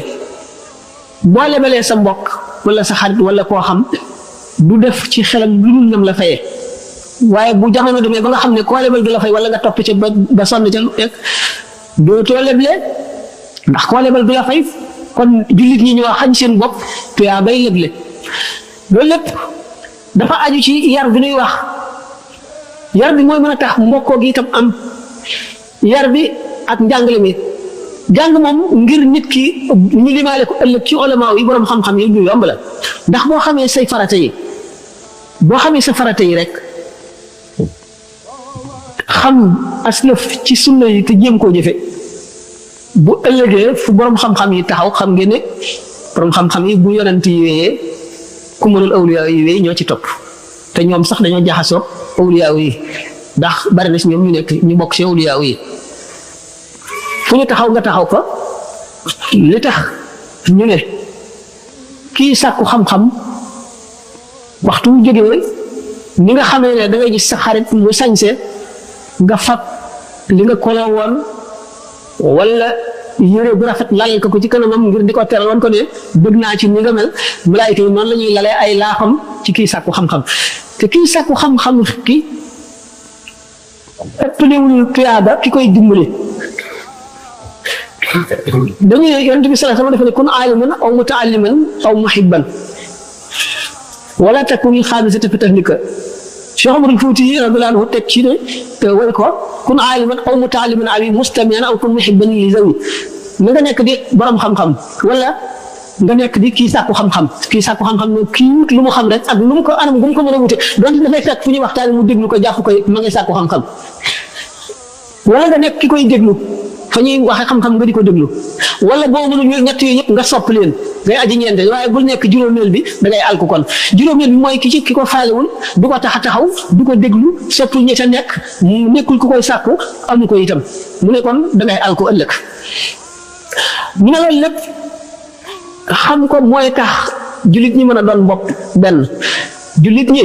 A: boo lebalee sa mbokk wala sa xarit wala koo xam du def ci xelam lu dul nam la fayee waaye bu jamono demee ba nga xam ne koo lebal du la fay wala nga topp ca ba sonn ca dootoo leble ndax koo lebal du la fay kon jullit ñi ñoo xañ seen bopp tuyaa bay leble loolu lépp dafa aju ci yar bi nuy wax yar bi mooy mën a tax mbokkoo gi itam am yar bi ak njàngale mi jàng moom ngir nit ki ñu limaale ko ëllëg ci ulama yi borom xam-xam yi ñu yomb la ndax boo xamee say farata yi boo xamee sa farata yi rek xam aslëf ci sunna yi te jéem koo jëfe bu ëllëgee fu borom xam-xam yi taxaw xam ngeen ne borom xam-xam yi bu yonent yi wéyee ku mënul awliya yi wéy ñoo ci topp te ñoom sax dañoo jaxasoo awliya yi ndax bari na si ñoom ñu bokk ci awliya yi fu ñu taxaw nga taxaw ko li tax ñu ne kii sàkku xam-xam waxtu mu jógee ni nga xamee ne da ngay gis sa xarit mu sañse nga fab li nga koloo woon wala yére bu rafet lalal ko ci kanamam ngir di ko teral woon ko ne bëgg naa ci ni nga mel malaayika yi noonu la ñuy lalee ay laaxam ci kii sàkku xam-xam te kii sàkku xam-xam ki ëppalewul tuyaaba ki koy dimbali dañu ne yonent bi sallallahu alayhi wasallam dafa ne kun aaliman aw mutaalliman aw muhibban wala takun xaamisata fi tahlika Cheikh Omarul Fuuti radiyallahu anhu teg ci ne te way ko kun aaliman aw mutaalliman aw mustami'an aw kun muhibban li zawi na nga nekk di borom xam-xam wala nga nekk di kii sàkku xam-xam ne kii wut lu mu xam rek ak lu mu ko anam gu mu ko mën a wute donte dafay fekk fu ñuy waxtaan mu déglu ko jàpp koy ma ngay sàkku xam-xam wala nga nekk ki koy déglu fa ñuy waxee xam-xam nga di ko déglu wala boo mënul ñett yooyu yëpp nga sopp leen ngay aji ñeente waaye bul nekk juróomeel bi da ngay alku kon juróomeel bi mooy ki ko faalewul du ko tax a taxaw du ko déglu soppul ñi ca nekk mu nekkul ku koy sàkku amu ko itam mu ne kon da ngay alku ëllëg ñu ne loolu lépp xam ko mooy tax jullit ñi mën a doon bopp benn jullit ñi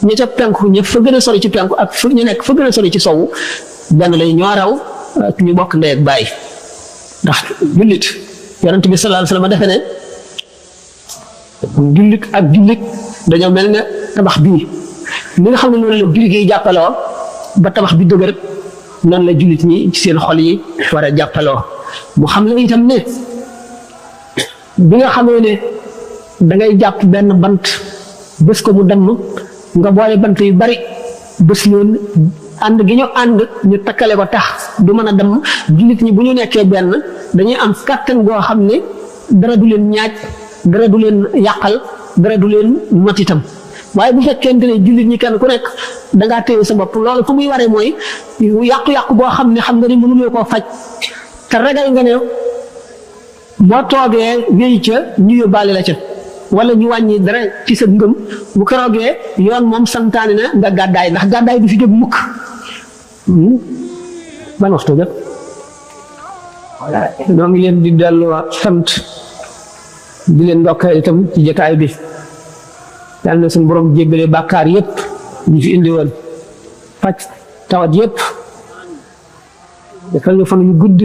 A: ñi ca penku ñi fa gën a sori ci penku ak fa ñu nekk fa gën a sori ci sowu benn lay ñoo raw ñu bokk ndey ak baay ndax jullit yonent bi sallallahu alayhi wasallam defe ne jullit ak jullit dañoo mel ne tabax bii ni nga xam ne noonu la jullit yi jàppaloo ba tabax bi dëgër noonu la jullit ñi ci seen xol yi war a jàppaloo mu xam la itam ne bi nga xamee ne da ngay jàpp benn bant bés ko mu damm nga boole bant yu bari bés leen ànd gi ñu ànd ñu takkale ko tax du mën a dem jullit ñi bu ñu nekkee benn dañuy am kàttan goo xam ne dara du leen ñaaj dara du leen yàqal dara du leen not itam waaye bu fekkente ne jullit ñi kenn ku nekk dangaa téye sa bopp loolu fu muy waree mooy yàqu-yàqu boo xam ne xam nga ne mënuloo koo faj te ragal nga ne boo toogee wéy ca ñu yóbbaale la ca wala ñu wàññi dara ci sa ngëm bu keroogee yoon moom santaane na nga gàddaay ndax gàddaay du fi jóg mukk ban waxtu jot noo ngi leen di delloo sant di leen ndokkee itam ci jotaay bi yal na suñu borom jéggale bàkkaar yépp ñu fi indi woon faj tawat yépp defal ñu fan yu gudd